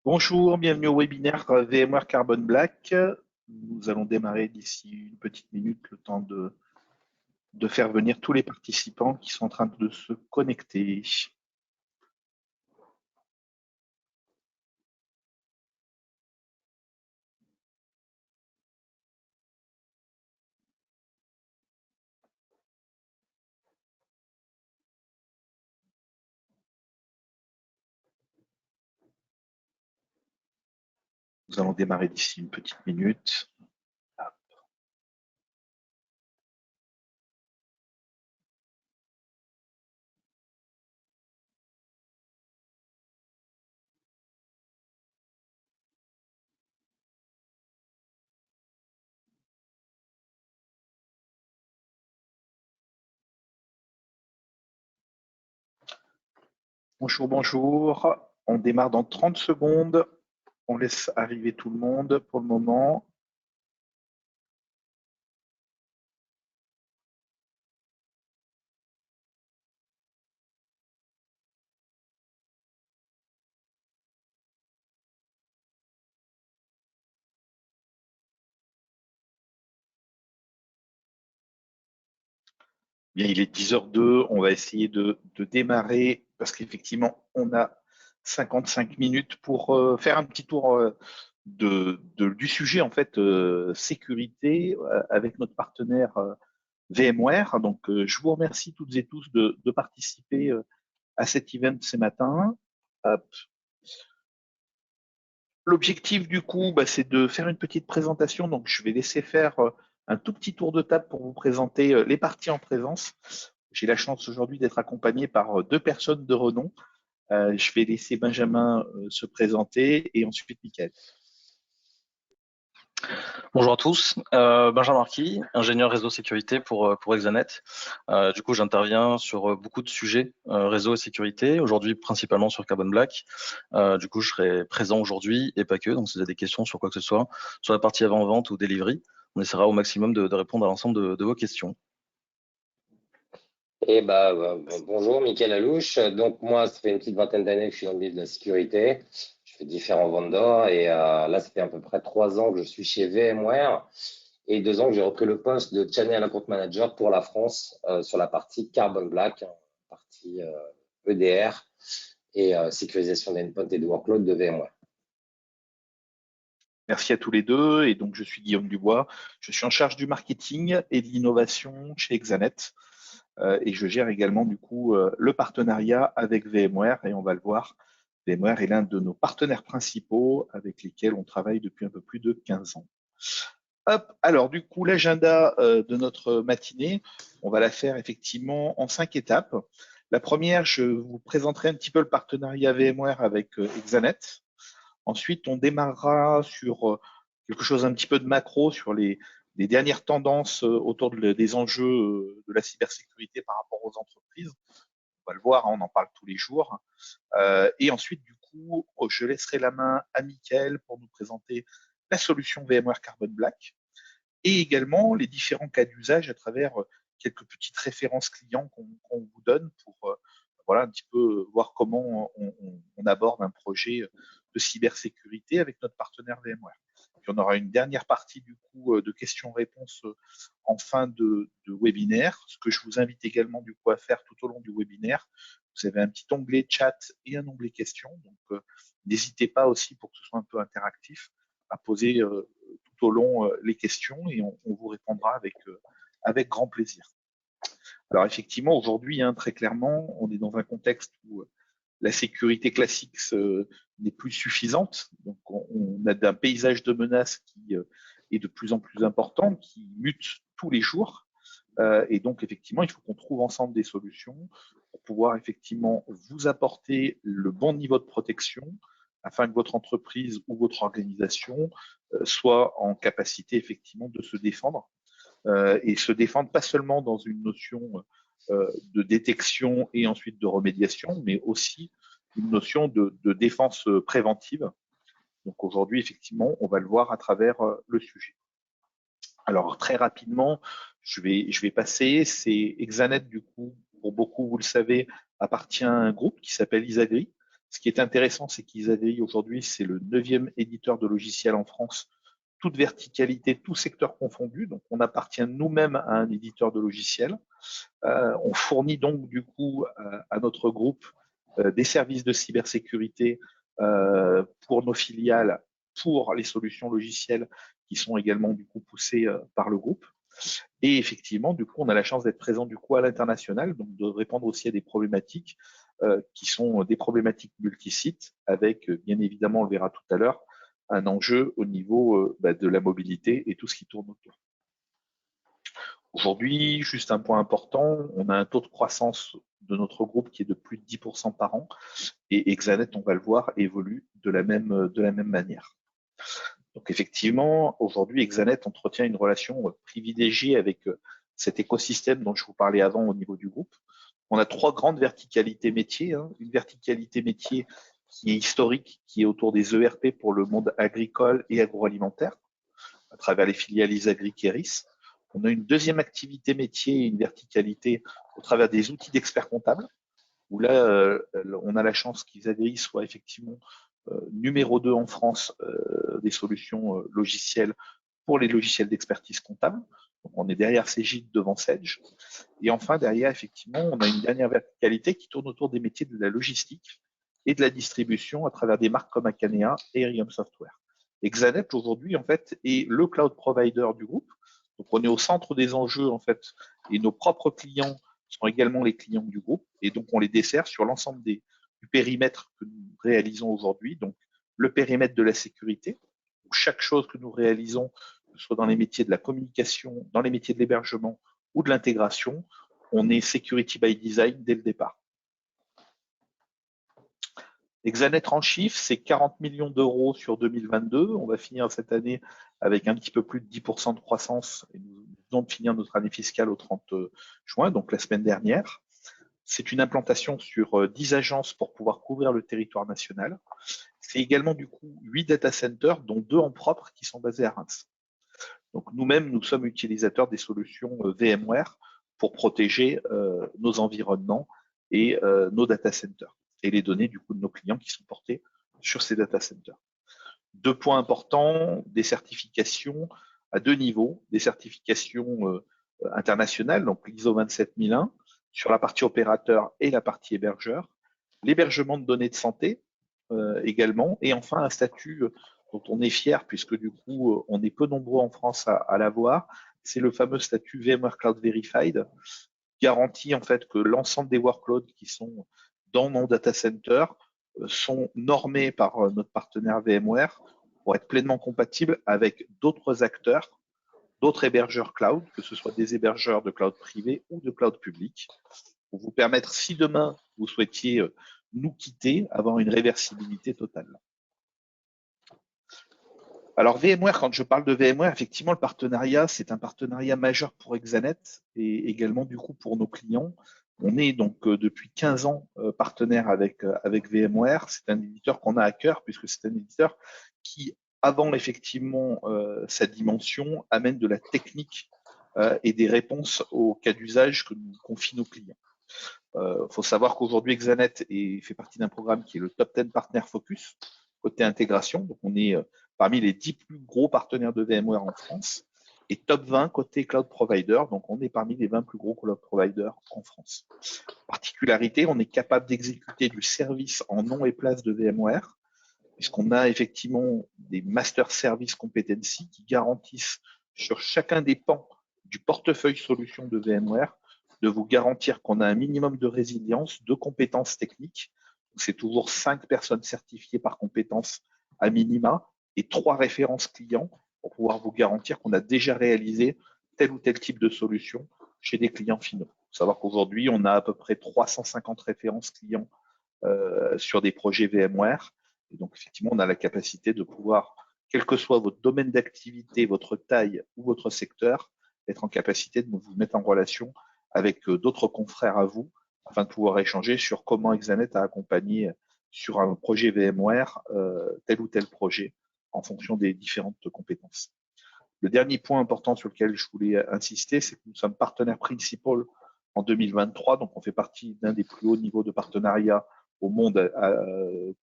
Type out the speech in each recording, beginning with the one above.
Bonjour, bienvenue au webinaire VMware Carbon Black. Nous allons démarrer d'ici une petite minute, le temps de faire venir tous les participants qui sont en train de se connecter. Nous allons démarrer d'ici une petite minute. Bonjour, bonjour. On démarre dans 30 secondes. On laisse arriver tout le monde pour le moment. Bien, il est 10h02. On va essayer de démarrer parce qu'effectivement, on a 55 minutes pour faire un petit tour du sujet, en fait, sécurité avec notre partenaire VMware. Donc, je vous remercie toutes et tous de participer à cet event ce matin. Hop. L'objectif du coup, c'est de faire une petite présentation. Donc, je vais laisser faire un tout petit tour de table pour vous présenter les parties en présence. J'ai la chance aujourd'hui d'être accompagné par deux personnes de renom. Je vais laisser Benjamin se présenter et ensuite Mickaël. Bonjour à tous, Benjamin Marquis, ingénieur réseau sécurité pour Exanet. Du coup, j'interviens sur beaucoup de sujets réseau et sécurité, aujourd'hui principalement sur Carbon Black. Du coup, je serai présent aujourd'hui et pas que, donc si vous avez des questions sur quoi que ce soit, sur la partie avant-vente ou delivery, on essaiera au maximum de répondre à l'ensemble de vos questions. Bonjour, Mickaël Alouche. Donc moi, ça fait une petite vingtaine d'années que je suis dans le milieu de la sécurité. Je fais différents vendors et là, ça fait à peu près 3 ans que je suis chez VMware et 2 ans que j'ai repris le poste de Channel Account Manager pour la France sur la partie Carbon Black, partie EDR et sécurisation d'endpoint et de workload de VMware. Merci à tous les deux. Et donc, je suis Guillaume Dubois. Je suis en charge du marketing et de l'innovation chez Exanet. Et je gère également du coup le partenariat avec VMware et on va le voir. VMware est l'un de nos partenaires principaux avec lesquels on travaille depuis un peu plus de 15 ans. Hop, alors du coup, l'agenda de notre matinée, on va la faire effectivement en 5 étapes. La première, je vous présenterai un petit peu le partenariat VMware avec Exanet. Ensuite, on démarrera sur quelque chose un petit peu de macro, sur les dernières tendances autour des enjeux de la cybersécurité par rapport aux entreprises. On va le voir, on en parle tous les jours. Et ensuite, du coup, je laisserai la main à Mickaël pour nous présenter la solution VMware Carbon Black et également les différents cas d'usage à travers quelques petites références clients qu'on vous donne pour voilà, un petit peu voir comment on aborde un projet de cybersécurité avec notre partenaire VMware. Puis on aura une dernière partie du coup de questions-réponses en fin de webinaire, ce que je vous invite également du coup à faire tout au long du webinaire. Vous avez un petit onglet chat et un onglet questions, donc n'hésitez pas aussi pour que ce soit un peu interactif à poser tout au long les questions et on vous répondra avec grand plaisir. Alors effectivement, aujourd'hui, très clairement, on est dans un contexte où la sécurité classique n'est plus suffisante. Donc on a un paysage de menaces qui est de plus en plus important, qui mute tous les jours. Et donc effectivement, il faut qu'on trouve ensemble des solutions pour pouvoir effectivement vous apporter le bon niveau de protection afin que votre entreprise ou votre organisation soit en capacité effectivement de se défendre et se défendre pas seulement dans une notion de détection et ensuite de remédiation, mais aussi une notion de défense préventive. Donc aujourd'hui, effectivement, on va le voir à travers le sujet. Alors très rapidement, je vais passer. C'est Exanet, du coup, pour beaucoup, vous le savez, appartient à un groupe qui s'appelle Isagri. Ce qui est intéressant, c'est qu'Isaveri, aujourd'hui, c'est le 9e éditeur de logiciels en France, toute verticalité, tout secteur confondu. Donc, on appartient nous-mêmes à un éditeur de logiciels. On fournit donc, du coup, à notre groupe des services de cybersécurité pour nos filiales, pour les solutions logicielles qui sont également, du coup, poussées par le groupe. Et effectivement, du coup, on a la chance d'être présent du coup à l'international, donc de répondre aussi à des problématiques qui sont des problématiques multisites, avec bien évidemment, on le verra tout à l'heure, un enjeu au niveau de la mobilité et tout ce qui tourne autour. Aujourd'hui, juste un point important, on a un taux de croissance de notre groupe qui est de plus de 10% par an, et Exanet, on va le voir, évolue de la même manière. Donc effectivement, aujourd'hui, Exanet entretient une relation privilégiée avec cet écosystème dont je vous parlais avant au niveau du groupe. On a 3 grandes verticalités métiers. Une verticalité métier qui est historique, qui est autour des ERP pour le monde agricole et agroalimentaire, à travers les filiales Isagri Kéris. On a une deuxième activité métier et une verticalité au travers des outils d'experts comptables, où là, on a la chance qu'Isagri soit effectivement numéro 2 en France des solutions logicielles pour les logiciels d'expertise comptable. Donc, on est derrière Cegid, devant Sage. Et enfin, derrière, effectivement, on a une dernière verticalité qui tourne autour des métiers de la logistique et de la distribution à travers des marques comme Akanea et Erium Software. Exanet, aujourd'hui, en fait, est le cloud provider du groupe. Donc, on est au centre des enjeux, en fait, et nos propres clients sont également les clients du groupe. Et donc, on les dessert sur l'ensemble du périmètre que nous réalisons aujourd'hui. Donc, le périmètre de la sécurité, où chaque chose que nous réalisons, que ce soit dans les métiers de la communication, dans les métiers de l'hébergement ou de l'intégration, on est security by design dès le départ. Exanet en chiffres, c'est 40 millions d'euros sur 2022. On va finir cette année avec un petit peu plus de 10% de croissance et nous venons de finir notre année fiscale au 30 juin, donc la semaine dernière. C'est une implantation sur 10 agences pour pouvoir couvrir le territoire national. C'est également du coup 8 data centers, dont 2 en propre qui sont basés à Reims. Donc nous-mêmes, nous sommes utilisateurs des solutions VMware pour protéger nos environnements et nos data centers et les données du coup de nos clients qui sont portés sur ces data centers. 2 points importants, des certifications à 2 niveaux, des certifications internationales, donc l'ISO 27001 sur la partie opérateur et la partie hébergeur, l'hébergement de données de santé également, et enfin un statut dont on est fier puisque du coup on est peu nombreux en France à l'avoir, c'est le fameux statut VMware Cloud Verified, garantit en fait que l'ensemble des workloads qui sont dans nos data centers sont normés par notre partenaire VMware pour être pleinement compatibles avec d'autres acteurs, d'autres hébergeurs cloud, que ce soit des hébergeurs de cloud privé ou de cloud public, pour vous permettre, si demain vous souhaitiez nous quitter, avoir une réversibilité totale. Alors VMware, quand je parle de VMware, effectivement, le partenariat, c'est un partenariat majeur pour Exanet et également du coup pour nos clients. On est donc depuis 15 ans partenaire avec VMware. C'est un éditeur qu'on a à cœur puisque c'est un éditeur qui, avant effectivement sa dimension, amène de la technique et des réponses aux cas d'usage que nous confient nos clients. Faut savoir qu'aujourd'hui Exanet fait partie d'un programme qui est le Top 10 Partner Focus côté intégration. Donc on est parmi les 10 plus gros partenaires de VMware en France et top 20 côté cloud provider. Donc on est parmi les 20 plus gros cloud providers en France. Particularité, on est capable d'exécuter du service en nom et place de VMware puisqu'on a effectivement des master service competency qui garantissent sur chacun des pans du portefeuille solution de VMware de vous garantir qu'on a un minimum de résilience, de compétences techniques. C'est toujours 5 personnes certifiées par compétences à minima et 3 références clients pour pouvoir vous garantir qu'on a déjà réalisé tel ou tel type de solution chez des clients finaux. Il faut savoir qu'aujourd'hui, on a à peu près 350 références clients sur des projets VMware. Et donc, effectivement, on a la capacité de pouvoir, quel que soit votre domaine d'activité, votre taille ou votre secteur, être en capacité de vous mettre en relation avec d'autres confrères à vous afin de pouvoir échanger sur comment Exanet a accompagné sur un projet VMware tel ou tel projet en fonction des différentes compétences. Le dernier point important sur lequel je voulais insister, c'est que nous sommes partenaires principaux en 2023, donc on fait partie d'un des plus hauts niveaux de partenariat au monde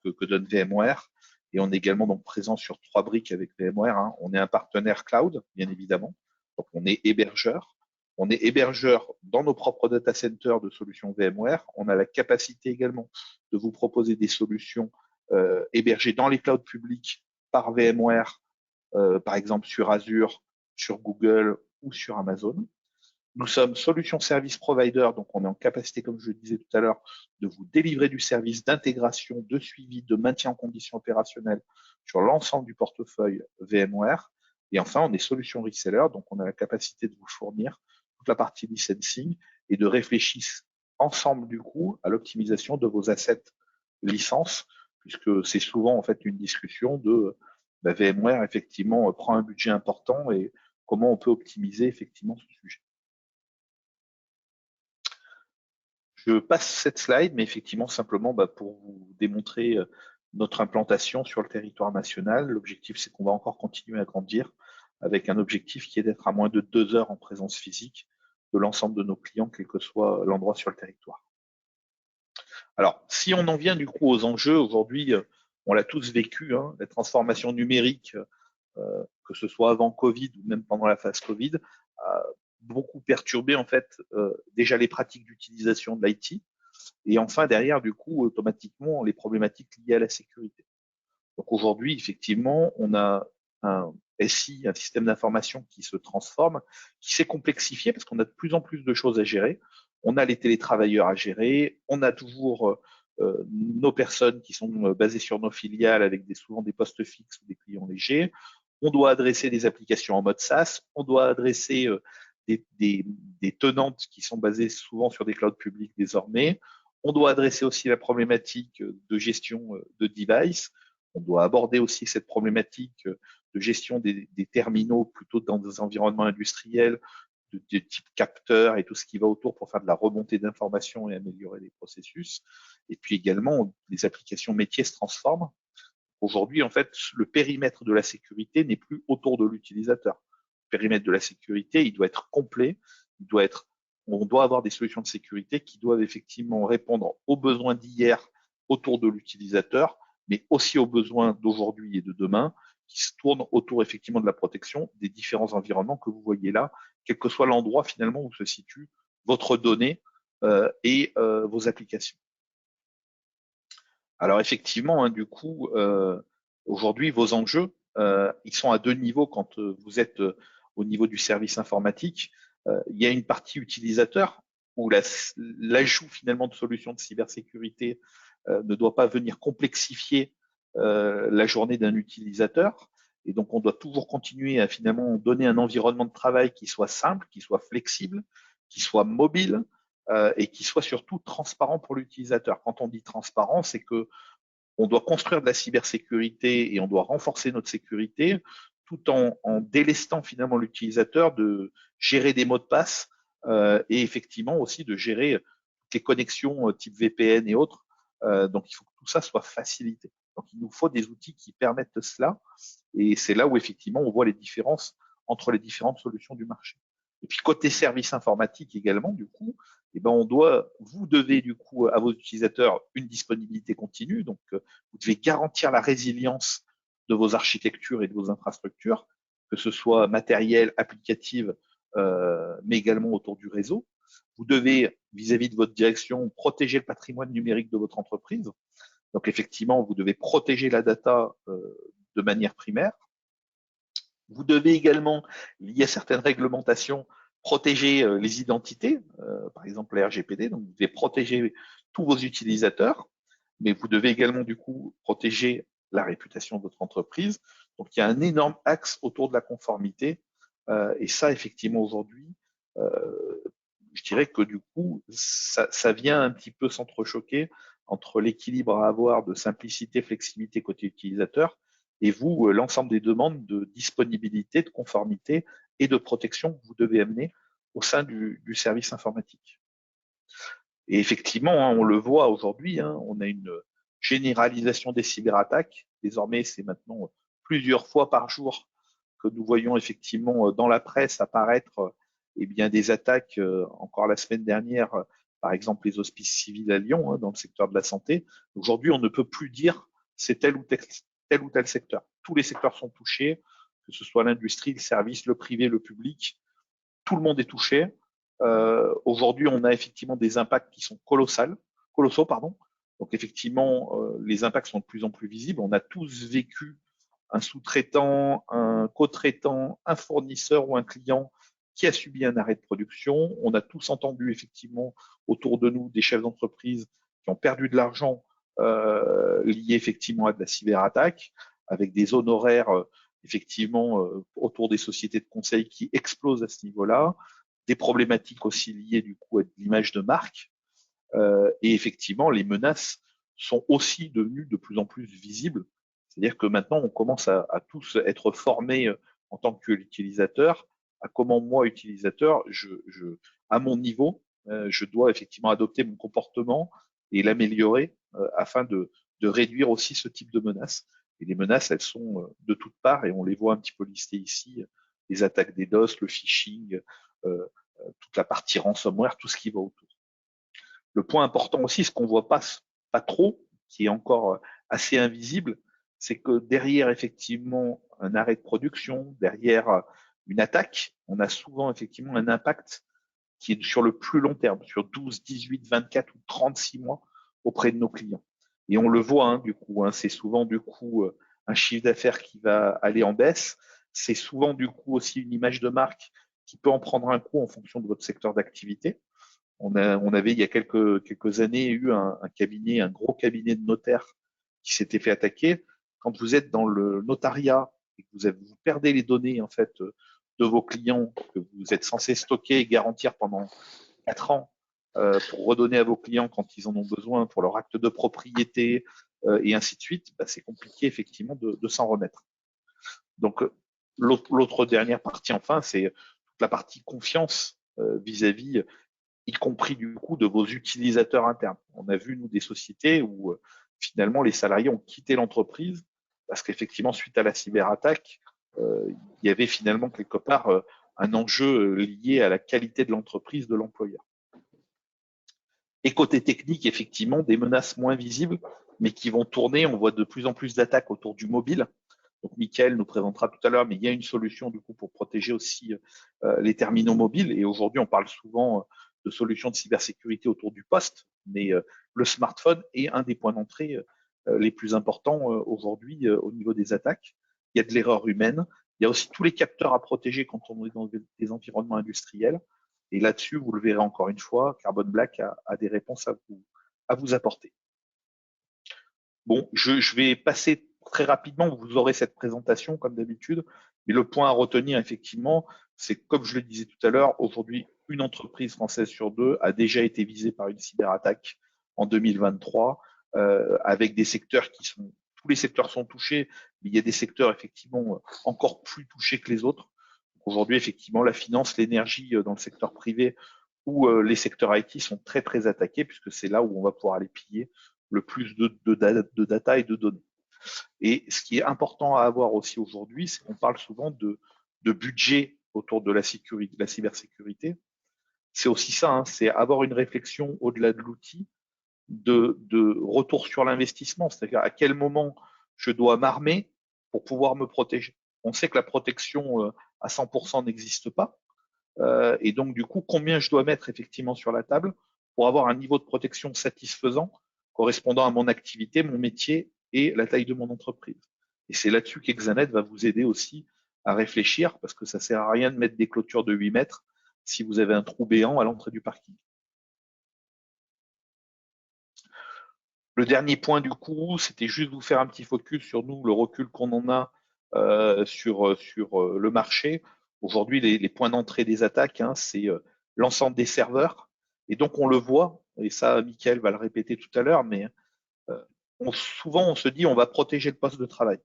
que donne VMware. Et on est également donc présent sur 3 briques avec VMware. Hein. On est un partenaire cloud, bien évidemment. Donc on est hébergeur. On est hébergeur dans nos propres data centers de solutions VMware. On a la capacité également de vous proposer des solutions hébergées dans les clouds publics par VMware, par exemple sur Azure, sur Google ou sur Amazon. Nous sommes solution service provider, donc on est en capacité, comme je le disais tout à l'heure, de vous délivrer du service d'intégration, de suivi, de maintien en conditions opérationnelles sur l'ensemble du portefeuille VMware. Et enfin, on est solution reseller, donc on a la capacité de vous fournir toute la partie licensing et de réfléchir ensemble du coup à l'optimisation de vos assets licences, puisque c'est souvent en fait une discussion de VMware effectivement prend un budget important et comment on peut optimiser effectivement ce sujet. Je passe cette slide, mais effectivement simplement pour vous démontrer notre implantation sur le territoire national. L'objectif, c'est qu'on va encore continuer à grandir avec un objectif qui est d'être à moins de 2 heures en présence physique de l'ensemble de nos clients, quel que soit l'endroit sur le territoire. Alors, si on en vient du coup aux enjeux, aujourd'hui, on l'a tous vécu, hein, la transformation numérique, que ce soit avant Covid ou même pendant la phase Covid, a beaucoup perturbé en fait déjà les pratiques d'utilisation de l'IT et enfin derrière du coup automatiquement les problématiques liées à la sécurité. Donc aujourd'hui, effectivement, on a un SI, un système d'information qui se transforme, qui s'est complexifié parce qu'on a de plus en plus de choses à gérer. On a les télétravailleurs à gérer, on a toujours nos personnes qui sont basées sur nos filiales avec souvent des postes fixes ou des clients légers. On doit adresser des applications en mode SaaS, on doit adresser des tenantes qui sont basées souvent sur des clouds publics désormais. On doit adresser aussi la problématique de gestion de devices. On doit aborder aussi cette problématique de gestion des terminaux plutôt dans des environnements industriels, de type capteur et tout ce qui va autour pour faire de la remontée d'informations et améliorer les processus. Et puis également, les applications métiers se transforment. Aujourd'hui, en fait, le périmètre de la sécurité n'est plus autour de l'utilisateur. Le périmètre de la sécurité, il doit être complet, on doit avoir des solutions de sécurité qui doivent effectivement répondre aux besoins d'hier autour de l'utilisateur, mais aussi aux besoins d'aujourd'hui et de demain, qui se tournent autour effectivement de la protection des différents environnements que vous voyez là, quel que soit l'endroit finalement où se situe votre donnée et vos applications. Alors effectivement, hein, du coup, aujourd'hui, vos enjeux, ils sont à 2 niveaux quand vous êtes au niveau du service informatique. Il y a une partie utilisateur où l'ajout finalement de solutions de cybersécurité ne doit pas venir complexifier la journée d'un utilisateur. Et donc, on doit toujours continuer à finalement donner un environnement de travail qui soit simple, qui soit flexible, qui soit mobile et qui soit surtout transparent pour l'utilisateur. Quand on dit transparent, c'est que on doit construire de la cybersécurité et on doit renforcer notre sécurité tout en délestant finalement l'utilisateur de gérer des mots de passe et effectivement aussi de gérer les connexions type VPN et autres. Donc, il faut que tout ça soit facilité. Donc, il nous faut des outils qui permettent cela. Et c'est là où, effectivement, on voit les différences entre les différentes solutions du marché. Et puis, côté service informatique également, du coup, eh ben, vous devez, du coup, à vos utilisateurs une disponibilité continue. Donc, vous devez garantir la résilience de vos architectures et de vos infrastructures, que ce soit matériel, applicative, mais également autour du réseau. Vous devez, vis-à-vis de votre direction, protéger le patrimoine numérique de votre entreprise. Donc, effectivement, vous devez protéger la data de manière primaire. Vous devez également, lié à certaines réglementations, protéger les identités, par exemple la RGPD. Donc, vous devez protéger tous vos utilisateurs, mais vous devez également, du coup, protéger la réputation de votre entreprise. Donc, il y a un énorme axe autour de la conformité. Et ça, effectivement, aujourd'hui, je dirais que du coup, ça vient un petit peu s'entrechoquer entre l'équilibre à avoir de simplicité, flexibilité côté utilisateur et vous, l'ensemble des demandes de disponibilité, de conformité et de protection que vous devez amener au sein du service informatique. Et effectivement, hein, on le voit aujourd'hui, hein, on a une généralisation des cyberattaques. Désormais, c'est maintenant plusieurs fois par jour que nous voyons effectivement dans la presse apparaître eh bien, des attaques, encore la semaine dernière, par exemple les hospices civils à Lyon, hein, dans le secteur de la santé. Aujourd'hui, on ne peut plus dire c'est tel ou tel secteur. Tous les secteurs sont touchés, que ce soit l'industrie, le service, le privé, le public. Tout le monde est touché. Aujourd'hui, on a effectivement des impacts qui sont colossaux, pardon. Donc effectivement, les impacts sont de plus en plus visibles. On a tous vécu un sous-traitant, un co-traitant, un fournisseur ou un client qui a subi un arrêt de production. On a tous entendu effectivement autour de nous des chefs d'entreprise qui ont perdu de l'argent lié effectivement à de la cyberattaque, avec des honoraires effectivement autour des sociétés de conseil qui explosent à ce niveau-là, des problématiques aussi liées du coup à l'image de marque, et effectivement les menaces sont aussi devenues de plus en plus visibles. C'est-à-dire que maintenant on commence à tous être formés en tant qu'utilisateur à comment moi utilisateur, à mon niveau, je dois effectivement adopter mon comportement et l'améliorer afin de réduire aussi ce type de menaces. Et les menaces, elles sont de toutes parts et on les voit un petit peu listées ici, les attaques DDoS, le phishing, toute la partie ransomware, tout ce qui va autour. Le point important aussi, ce qu'on voit pas trop, qui est encore assez invisible, c'est que derrière effectivement un arrêt de production, derrière une attaque, on a souvent effectivement un impact qui est sur le plus long terme, sur 12, 18, 24 ou 36 mois auprès de nos clients. Et on le voit, hein, du coup, hein, c'est souvent du coup un chiffre d'affaires qui va aller en baisse. C'est souvent du coup aussi une image de marque qui peut en prendre un coup en fonction de votre secteur d'activité. On avait il y a quelques années eu un gros cabinet de notaires qui s'était fait attaquer. Quand vous êtes dans le notariat et que vous perdez les données en fait de vos clients que vous êtes censé stocker et garantir pendant 4 ans pour redonner à vos clients quand ils en ont besoin pour leur acte de propriété et ainsi de suite, bah, c'est compliqué effectivement de s'en remettre. Donc l'autre dernière partie enfin, c'est toute la partie confiance vis-à-vis y compris du coup de vos utilisateurs internes. On a vu, nous, des sociétés où finalement les salariés ont quitté l'entreprise parce qu'effectivement, suite à la cyberattaque, il y avait finalement quelque part un enjeu lié à la qualité de l'entreprise, de l'employeur. Et côté technique, effectivement, des menaces moins visibles, mais qui vont tourner. On voit de plus en plus d'attaques autour du mobile. Donc, Mickaël nous présentera tout à l'heure, mais il y a une solution du coup pour protéger aussi les terminaux mobiles. Et aujourd'hui, on parle souvent de solutions de cybersécurité autour du poste, mais le smartphone est un des points d'entrée les plus importants aujourd'hui au niveau des attaques. Il y a de l'erreur humaine. Il y a aussi tous les capteurs à protéger quand on est dans des environnements industriels. Et là-dessus, vous le verrez encore une fois, Carbon Black a des réponses à vous apporter. Bon, je vais passer très rapidement, vous aurez cette présentation comme d'habitude, mais le point à retenir effectivement, c'est comme je le disais tout à l'heure, aujourd'hui, une entreprise française sur deux a déjà été visée par une cyberattaque en 2023, avec des secteurs tous les secteurs sont touchés, mais il y a des secteurs effectivement encore plus touchés que les autres. Aujourd'hui, effectivement, la finance, l'énergie dans le secteur privé ou les secteurs IT sont très très attaqués puisque c'est là où on va pouvoir aller piller le plus de data et de données. Et ce qui est important à avoir aussi aujourd'hui, c'est qu'on parle souvent de budget autour de la cybersécurité. C'est aussi ça, hein, c'est avoir une réflexion au-delà de l'outil, de retour sur l'investissement, c'est-à-dire à quel moment je dois m'armer pour pouvoir me protéger. On sait que la protection à 100% n'existe pas, et donc du coup, combien je dois mettre effectivement sur la table pour avoir un niveau de protection satisfaisant correspondant à mon activité, mon métier et la taille de mon entreprise. Et c'est là-dessus qu'Exanet va vous aider aussi à réfléchir, parce que ça sert à rien de mettre des clôtures de 8 mètres si vous avez un trou béant à l'entrée du parking. Le dernier point du coup, c'était juste vous faire un petit focus sur nous, le recul qu'on en a sur le marché. Aujourd'hui, les points d'entrée des attaques, hein, c'est l'ensemble des serveurs. Et donc, on le voit, et ça, Mickaël va le répéter tout à l'heure, mais souvent, on se dit on va protéger le poste de travail.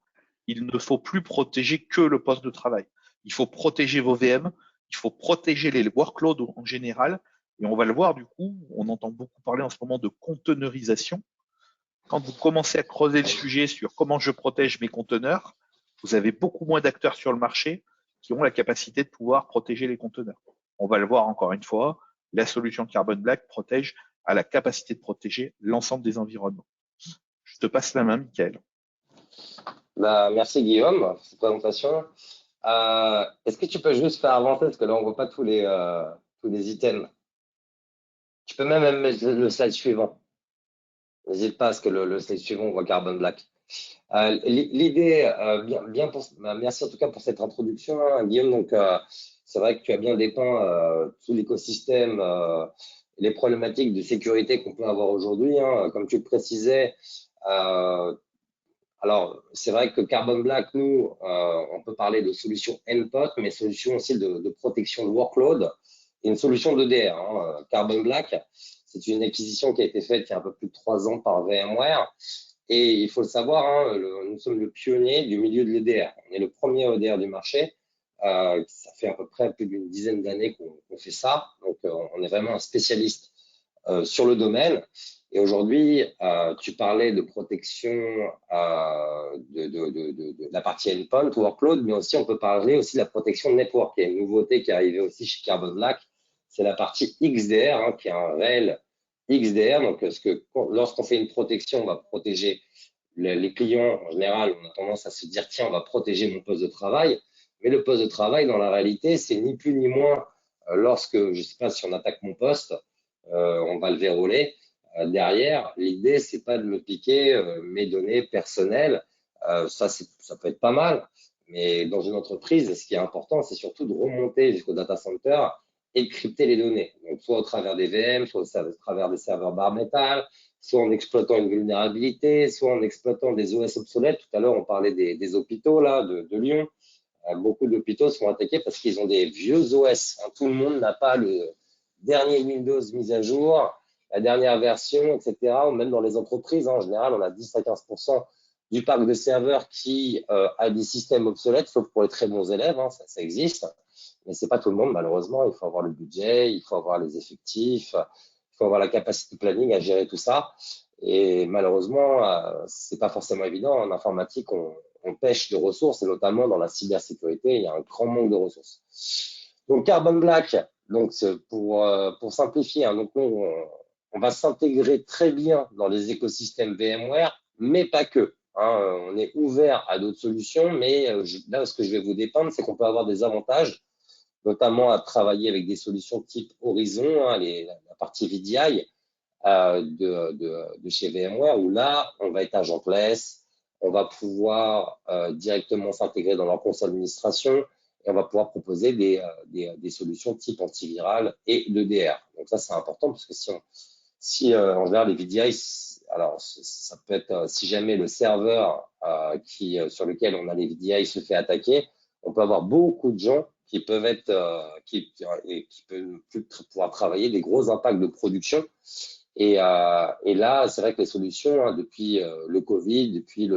Il ne faut plus protéger que le poste de travail. Il faut protéger vos VM, il faut protéger les workloads en général. Et on va le voir, du coup, on entend beaucoup parler en ce moment de conteneurisation. Quand vous commencez à creuser le sujet sur comment je protège mes conteneurs, vous avez beaucoup moins d'acteurs sur le marché qui ont la capacité de pouvoir protéger les conteneurs. On va le voir encore une fois, La solution Carbon Black a la capacité de protéger l'ensemble des environnements. Je te passe la main, Michael. Merci Guillaume pour cette présentation. Est-ce que tu peux juste faire avancer, parce que là on ne voit pas tous les items. Tu peux même mettre le slide suivant. N'hésite pas à ce que le slide suivant, on voit Carbon Black. L'idée, merci en tout cas pour cette introduction, hein, Guillaume. Donc, c'est vrai que tu as bien dépeint tout l'écosystème, les problématiques de sécurité qu'on peut avoir aujourd'hui. Hein, comme tu le précisais, alors c'est vrai que Carbon Black, nous, on peut parler de solution endpoint, mais solution aussi de protection de workload et une solution d'EDR. Hein. Carbon Black, c'est une acquisition qui a été faite il y a un peu plus de 3 ans par VMware. Et il faut le savoir, hein, nous sommes le pionnier du milieu de l'EDR. On est le premier EDR du marché. Ça fait à peu près plus d'une dizaine d'années qu'on fait ça. Donc, on est vraiment un spécialiste sur le domaine. Et aujourd'hui, tu parlais de protection de la partie endpoint, workload, mais aussi on peut parler aussi de la protection de network. Il y a une nouveauté qui est arrivée aussi chez Carbon Black, c'est la partie XDR, hein, qui est un réel XDR. Donc, lorsqu'on fait une protection, on va protéger les clients. En général, on a tendance à se dire, tiens, on va protéger mon poste de travail. Mais le poste de travail, dans la réalité, c'est ni plus ni moins lorsque, je ne sais pas si on attaque mon poste, on va le verrouiller. Derrière, l'idée, c'est pas de me piquer mes données personnelles. Ça peut être pas mal. Mais dans une entreprise, ce qui est important, c'est surtout de remonter jusqu'au data center et de crypter les données. Donc, soit au travers des VM, soit au travers des serveurs bare metal, soit en exploitant une vulnérabilité, soit en exploitant des OS obsolètes. Tout à l'heure, on parlait des hôpitaux là, de Lyon. Beaucoup d'hôpitaux sont attaqués parce qu'ils ont des vieux OS. Tout le monde n'a pas le dernier Windows mis à jour, la dernière version, etc. Ou même dans les entreprises, en général, on a 10 à 15% du parc de serveurs qui a des systèmes obsolètes, sauf pour les très bons élèves, hein, ça existe. Mais c'est pas tout le monde, malheureusement. Il faut avoir le budget, il faut avoir les effectifs, il faut avoir la capacité de planning à gérer tout ça. Et malheureusement, c'est pas forcément évident. En informatique, on pêche de ressources, et notamment dans la cybersécurité, il y a un grand manque de ressources. Donc, Carbon Black, donc pour simplifier, hein, donc on va s'intégrer très bien dans les écosystèmes VMware, mais pas que. Hein, on est ouvert à d'autres solutions, mais là, ce que je vais vous dépeindre, c'est qu'on peut avoir des avantages, notamment à travailler avec des solutions type Horizon, hein, la partie VDI de chez VMware, où là, on va être agentless, on va pouvoir directement s'intégrer dans leur console d'administration et on va pouvoir proposer des solutions type antiviral et d'EDR. Donc ça, c'est important parce que si en général les VDI, alors ça peut être si jamais le serveur sur lequel on a les VDI se fait attaquer, on peut avoir beaucoup de gens qui peuvent être qui peuvent plus pouvoir travailler, des gros impacts de production. Et là, c'est vrai que les solutions, hein, depuis le Covid, depuis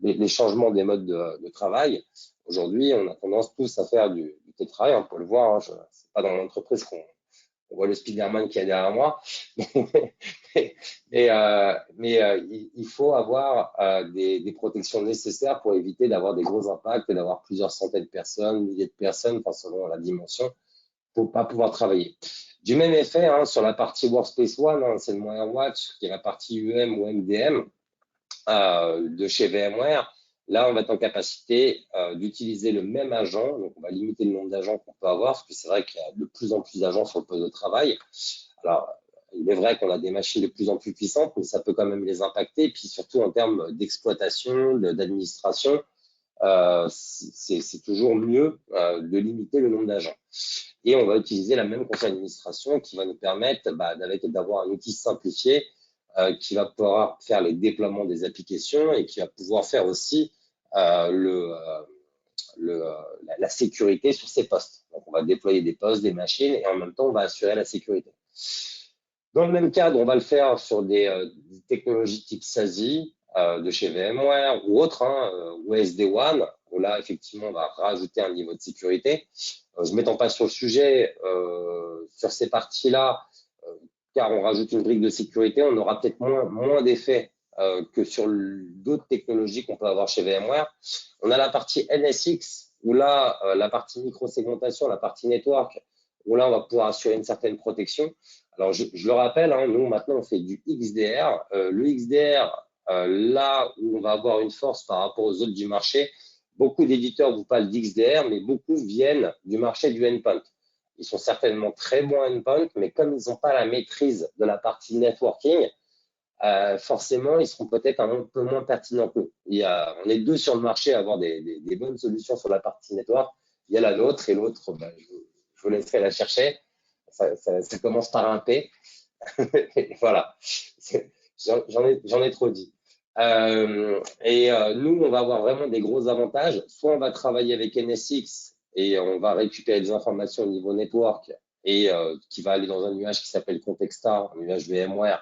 les changements des modes de travail, aujourd'hui, on a tendance tous à faire du télétravail. On peut le voir, hein, c'est pas dans l'entreprise qu'on voit le Spider-Man qui est derrière moi. Il faut avoir des protections nécessaires pour éviter d'avoir des gros impacts et d'avoir plusieurs centaines de personnes, milliers de personnes, enfin, selon la dimension, pour pas pouvoir travailler. Du même effet, hein, sur la partie Workspace ONE, hein, c'est le AirWatch, qui est la partie UM ou MDM de chez VMware. Là, on va être en capacité d'utiliser le même agent. Donc, on va limiter le nombre d'agents qu'on peut avoir, parce que c'est vrai qu'il y a de plus en plus d'agents sur le poste de travail. Alors, il est vrai qu'on a des machines de plus en plus puissantes, mais ça peut quand même les impacter. Et puis, surtout en termes d'exploitation, d'administration, c'est toujours mieux de limiter le nombre d'agents. Et on va utiliser la même console d'administration qui va nous permettre d'avoir un outil simplifié qui va pouvoir faire les déploiements des applications et qui va pouvoir faire aussi la sécurité sur ces postes. Donc, on va déployer des postes, des machines et en même temps, on va assurer la sécurité. Dans le même cadre, on va le faire sur des technologies type SASE de chez VMware ou autres, hein, ou SD-WAN, où là, effectivement, on va rajouter un niveau de sécurité. Je ne m'étends pas sur le sujet, sur ces parties-là, car on rajoute une brique de sécurité, on aura peut-être moins d'effets que sur d'autres technologies qu'on peut avoir chez VMware. On a la partie NSX, où là, la partie micro-segmentation, la partie network, où là, on va pouvoir assurer une certaine protection. Alors, je le rappelle, hein, nous, maintenant, on fait du XDR. Le XDR, là où on va avoir une force par rapport aux autres du marché, beaucoup d'éditeurs vous parlent d'XDR, mais beaucoup viennent du marché du endpoint. Ils sont certainement très bons endpoint, mais comme ils n'ont pas la maîtrise de la partie networking, forcément, ils seront peut-être un peu moins pertinents que nous. On est deux sur le marché à avoir des bonnes solutions sur la partie network. Il y a la nôtre et l'autre, je vous laisserai la chercher. Ça commence par un P. Voilà, j'en ai trop dit. Nous, on va avoir vraiment des gros avantages. Soit on va travailler avec NSX et on va récupérer des informations au niveau network et qui va aller dans un nuage qui s'appelle Contextar, un nuage VMware.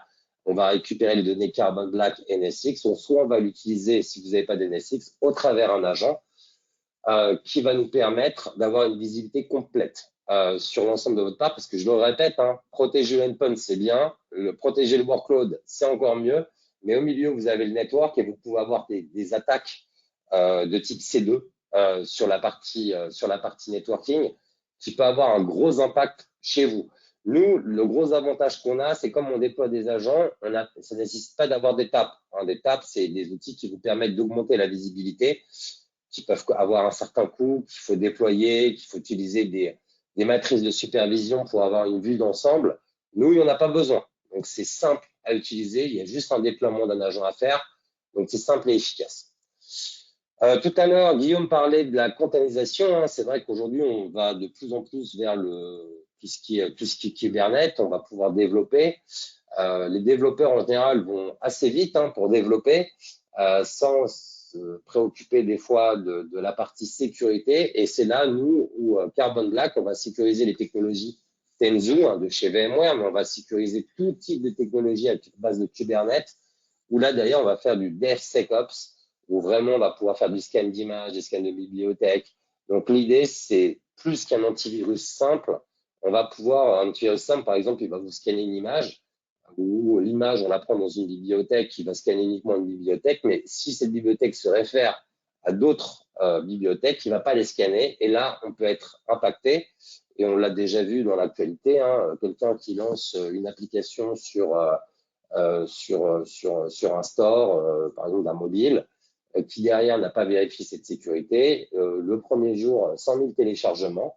On va récupérer les données Carbon Black NSX, soit on va l'utiliser, si vous n'avez pas d'NSX, au travers un agent qui va nous permettre d'avoir une visibilité complète sur l'ensemble de votre part, parce que je le répète, hein, protéger le endpoint, c'est bien, protéger le workload, c'est encore mieux, mais au milieu, vous avez le network et vous pouvez avoir des attaques de type C2 sur la partie networking qui peut avoir un gros impact chez vous. Nous, le gros avantage qu'on a, c'est comme on déploie des agents, ça ne nécessite pas d'avoir des TAP. Hein. Des TAP, c'est des outils qui vous permettent d'augmenter la visibilité, qui peuvent avoir un certain coût, qu'il faut déployer, qu'il faut utiliser des matrices de supervision pour avoir une vue d'ensemble. Nous, il n'y en a pas besoin. Donc, c'est simple à utiliser. Il y a juste un déploiement d'un agent à faire. Donc, c'est simple et efficace. Tout à l'heure, Guillaume parlait de la containerisation. Hein. C'est vrai qu'aujourd'hui, on va de plus en plus vers tout ce qui est Kubernetes. On va pouvoir développer. Les développeurs, en général, vont assez vite pour développer sans se préoccuper des fois de la partie sécurité. Et c'est là, nous, où Carbon Black, on va sécuriser les technologies Tanzu de chez VMware, mais on va sécuriser tout type de technologie à base de Kubernetes, où là, d'ailleurs, on va faire du DevSecOps, où vraiment, on va pouvoir faire du scan d'images, des scans de bibliothèques. Donc, l'idée, c'est plus qu'un antivirus simple, on va pouvoir, un antivirus simple, par exemple, il va vous scanner une image, ou l'image, on la prend dans une bibliothèque qui va scanner uniquement une bibliothèque, mais si cette bibliothèque se réfère à d'autres bibliothèques, il ne va pas les scanner, et là, on peut être impacté, et on l'a déjà vu dans l'actualité, quelqu'un qui lance une application sur un store, par exemple d'un mobile, qui derrière n'a pas vérifié cette sécurité. Le premier jour, 100 000 téléchargements.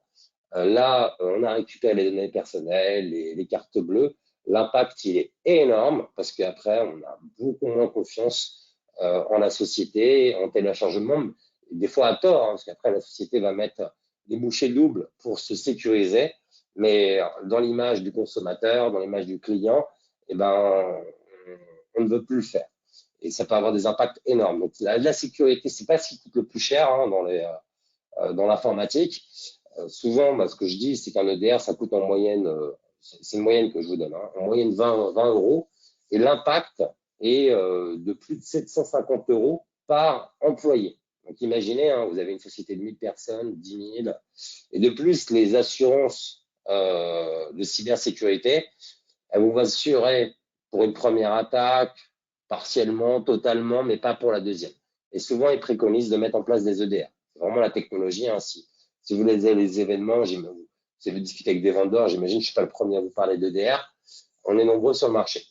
Là, on a récupéré les données personnelles, les cartes bleues. L'impact, il est énorme parce qu'après, on a beaucoup moins confiance en la société, en téléchargement, des fois à tort, parce qu'après, la société va mettre des bouchées doubles pour se sécuriser. Mais dans l'image du consommateur, dans l'image du client, eh ben, on ne veut plus le faire. Et ça peut avoir des impacts énormes. Donc, la sécurité, c'est pas ce qui coûte le plus cher dans l'informatique. Souvent, ce que je dis, c'est qu'un EDR, ça coûte en moyenne, c'est une moyenne que je vous donne, en moyenne 20 euros. Et l'impact est de plus de 750 euros par employé. Donc, imaginez, vous avez une société de 1000 personnes, 10 000. Et de plus, les assurances de cybersécurité, elles vous assurent pour une première attaque, partiellement, totalement, mais pas pour la deuxième. Et souvent, ils préconisent de mettre en place des EDR. C'est vraiment la technologie ainsi. Si vous lisez les événements, si vous discutez avec des vendeurs, j'imagine, je ne suis pas le premier à vous parler d'EDR. On est nombreux sur le marché.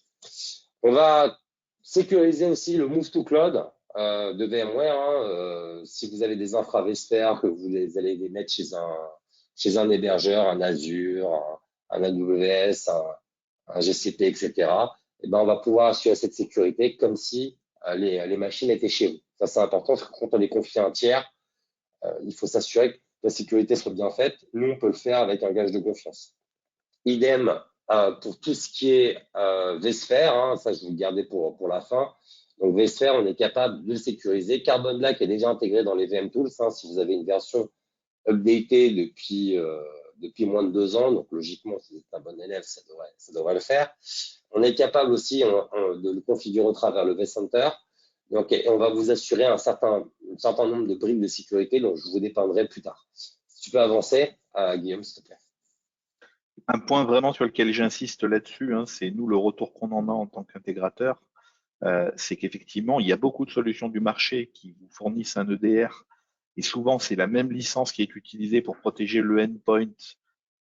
On va sécuriser aussi le Move to Cloud de VMware. Si vous avez des infra Vesper, que vous allez les mettre chez un hébergeur, un Azure, un AWS, un GCP, etc., eh ben, on va pouvoir assurer cette sécurité comme si les machines étaient chez vous. Ça, c'est important, parce que quand on les confie à un tiers, il faut s'assurer que la sécurité soit bien faite. Nous, on peut le faire avec un gage de confiance. Idem pour tout ce qui est vSphere, ça, je vais le garder pour la fin. Donc, vSphere, on est capable de le sécuriser. Carbon Black est déjà intégré dans les VM Tools. Si vous avez une version updatée depuis moins de 2 ans, donc logiquement, si vous êtes un bon élève, ça devrait le faire. On est capable aussi de le configurer au travers le vCenter. Donc, on va vous assurer un certain nombre de briques de sécurité, dont je vous dépeindrai plus tard. Si tu peux avancer, Guillaume, s'il te plaît. Un point vraiment sur lequel j'insiste là-dessus, c'est nous le retour qu'on en a en tant qu'intégrateur, c'est qu'effectivement, il y a beaucoup de solutions du marché qui vous fournissent un EDR et souvent c'est la même licence qui est utilisée pour protéger le endpoint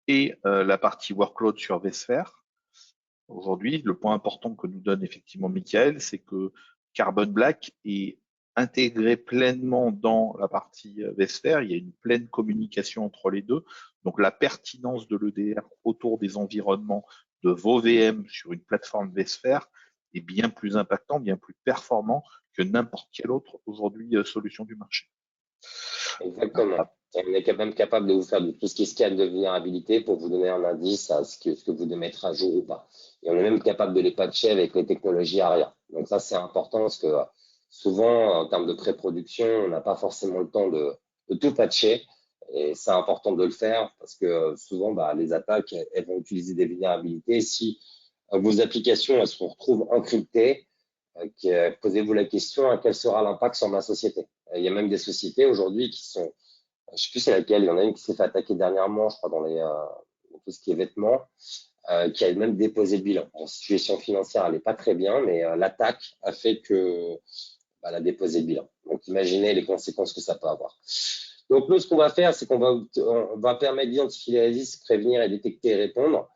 et la partie workload sur vSphere. Aujourd'hui, le point important que nous donne effectivement Michael, c'est que Carbon Black est intégré pleinement dans la partie vSphere. Il y a une pleine communication entre les deux. Donc, la pertinence de l'EDR autour des environnements de vos VM sur une plateforme vSphere est bien plus impactant, bien plus performant que n'importe quelle autre aujourd'hui solution du marché. Exactement. On est quand même capable de vous faire tout ce qui est scan de vulnérabilité pour vous donner un indice à ce que vous devez mettre à jour ou pas. Et on est même capable de les patcher avec les technologies ARIA. Donc ça, c'est important parce que souvent, en termes de pré-production, on n'a pas forcément le temps de tout patcher. Et c'est important de le faire parce que souvent, les attaques, elles vont utiliser des vulnérabilités. Si vos applications, elles se retrouvent encryptées, posez-vous la question, quel sera l'impact sur ma société? Il y a même des sociétés aujourd'hui qui sont, je ne sais plus c'est laquelle, il y en a une qui s'est fait attaquer dernièrement, je crois, dans tout ce qui est vêtements, qui a même déposé le bilan. En situation financière, elle n'est pas très bien, mais l'attaque a fait que elle a déposé le bilan. Donc, imaginez les conséquences que ça peut avoir. Donc, nous, ce qu'on va faire, c'est qu'on va permettre d'identifier les risques, prévenir et détecter et répondre.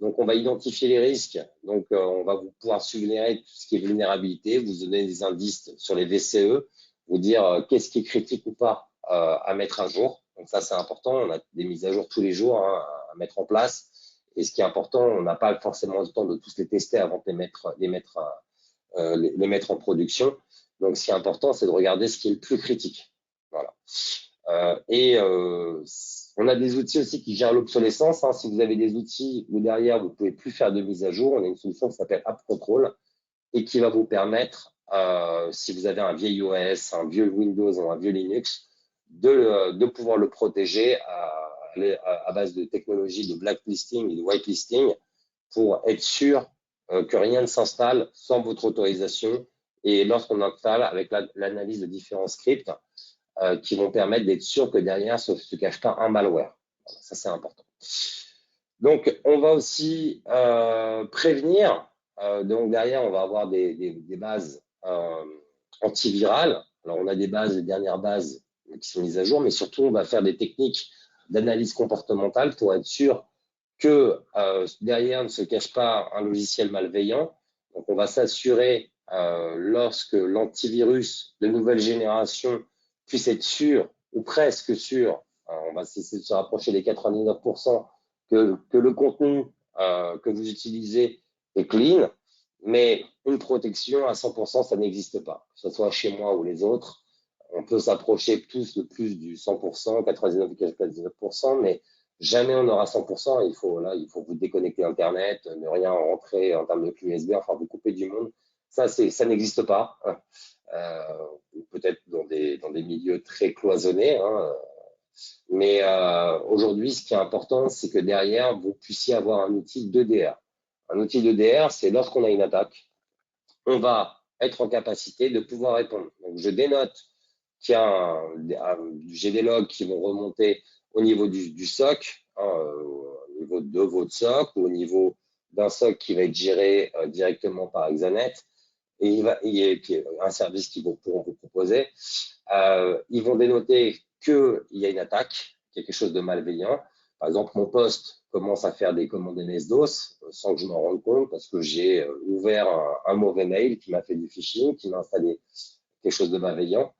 Donc, on va identifier les risques. Donc, on va pouvoir suggérer tout ce qui est vulnérabilité, vous donner des indices sur les VCE, vous dire qu'est-ce qui est critique ou pas à mettre à jour. Donc, ça, c'est important. On a des mises à jour tous les jours à mettre en place. Et ce qui est important, on n'a pas forcément le temps de tous les tester avant de les mettre en production. Donc, ce qui est important, c'est de regarder ce qui est le plus critique. Voilà. On a des outils aussi qui gèrent l'obsolescence. Si vous avez des outils où derrière, vous ne pouvez plus faire de mise à jour, on a une solution qui s'appelle App Control et qui va vous permettre, si vous avez un vieil OS, un vieux Windows ou un vieux Linux, de pouvoir le protéger à base de technologies de blacklisting et de whitelisting pour être sûr que rien ne s'installe sans votre autorisation et lorsqu'on installe avec l'analyse de différents scripts qui vont permettre d'être sûr que derrière ne se cache pas un malware. Voilà, ça, c'est important. Donc, on va aussi prévenir. Donc, derrière, on va avoir des bases antivirales. Alors, on a des dernières bases qui sont mises à jour, mais surtout, on va faire des techniques d'analyse comportementale pour être sûr que derrière ne se cache pas un logiciel malveillant. Donc, on va s'assurer lorsque l'antivirus de nouvelle génération puisse être sûr ou presque sûr, on va essayer de se rapprocher des 99%, que le contenu que vous utilisez est clean, mais une protection à 100%, ça n'existe pas. Que ce soit chez moi ou les autres, on peut s'approcher tous de plus du 100%, 99%, mais jamais on aura 100%. Il faut vous déconnecter Internet, ne rien rentrer en termes de clé USB, enfin vous couper du monde. Ça n'existe pas. Peut-être dans des milieux très cloisonnés. Mais aujourd'hui, ce qui est important, c'est que derrière, vous puissiez avoir un outil d'EDR. Un outil d'EDR, c'est lorsqu'on a une attaque, on va être en capacité de pouvoir répondre. Donc, je dénote j'ai des logs qui vont remonter au niveau du SOC, au niveau de votre SOC ou au niveau d'un SOC qui va être géré directement par Exanet. Et il y a un service qu'ils pourront vous proposer. Ils vont dénoter qu'il y a une attaque, quelque chose de malveillant. Par exemple, mon poste commence à faire des commandes MS-DOS sans que je m'en rende compte parce que j'ai ouvert un mauvais mail qui m'a fait du phishing, qui m'a installé quelque chose de malveillant.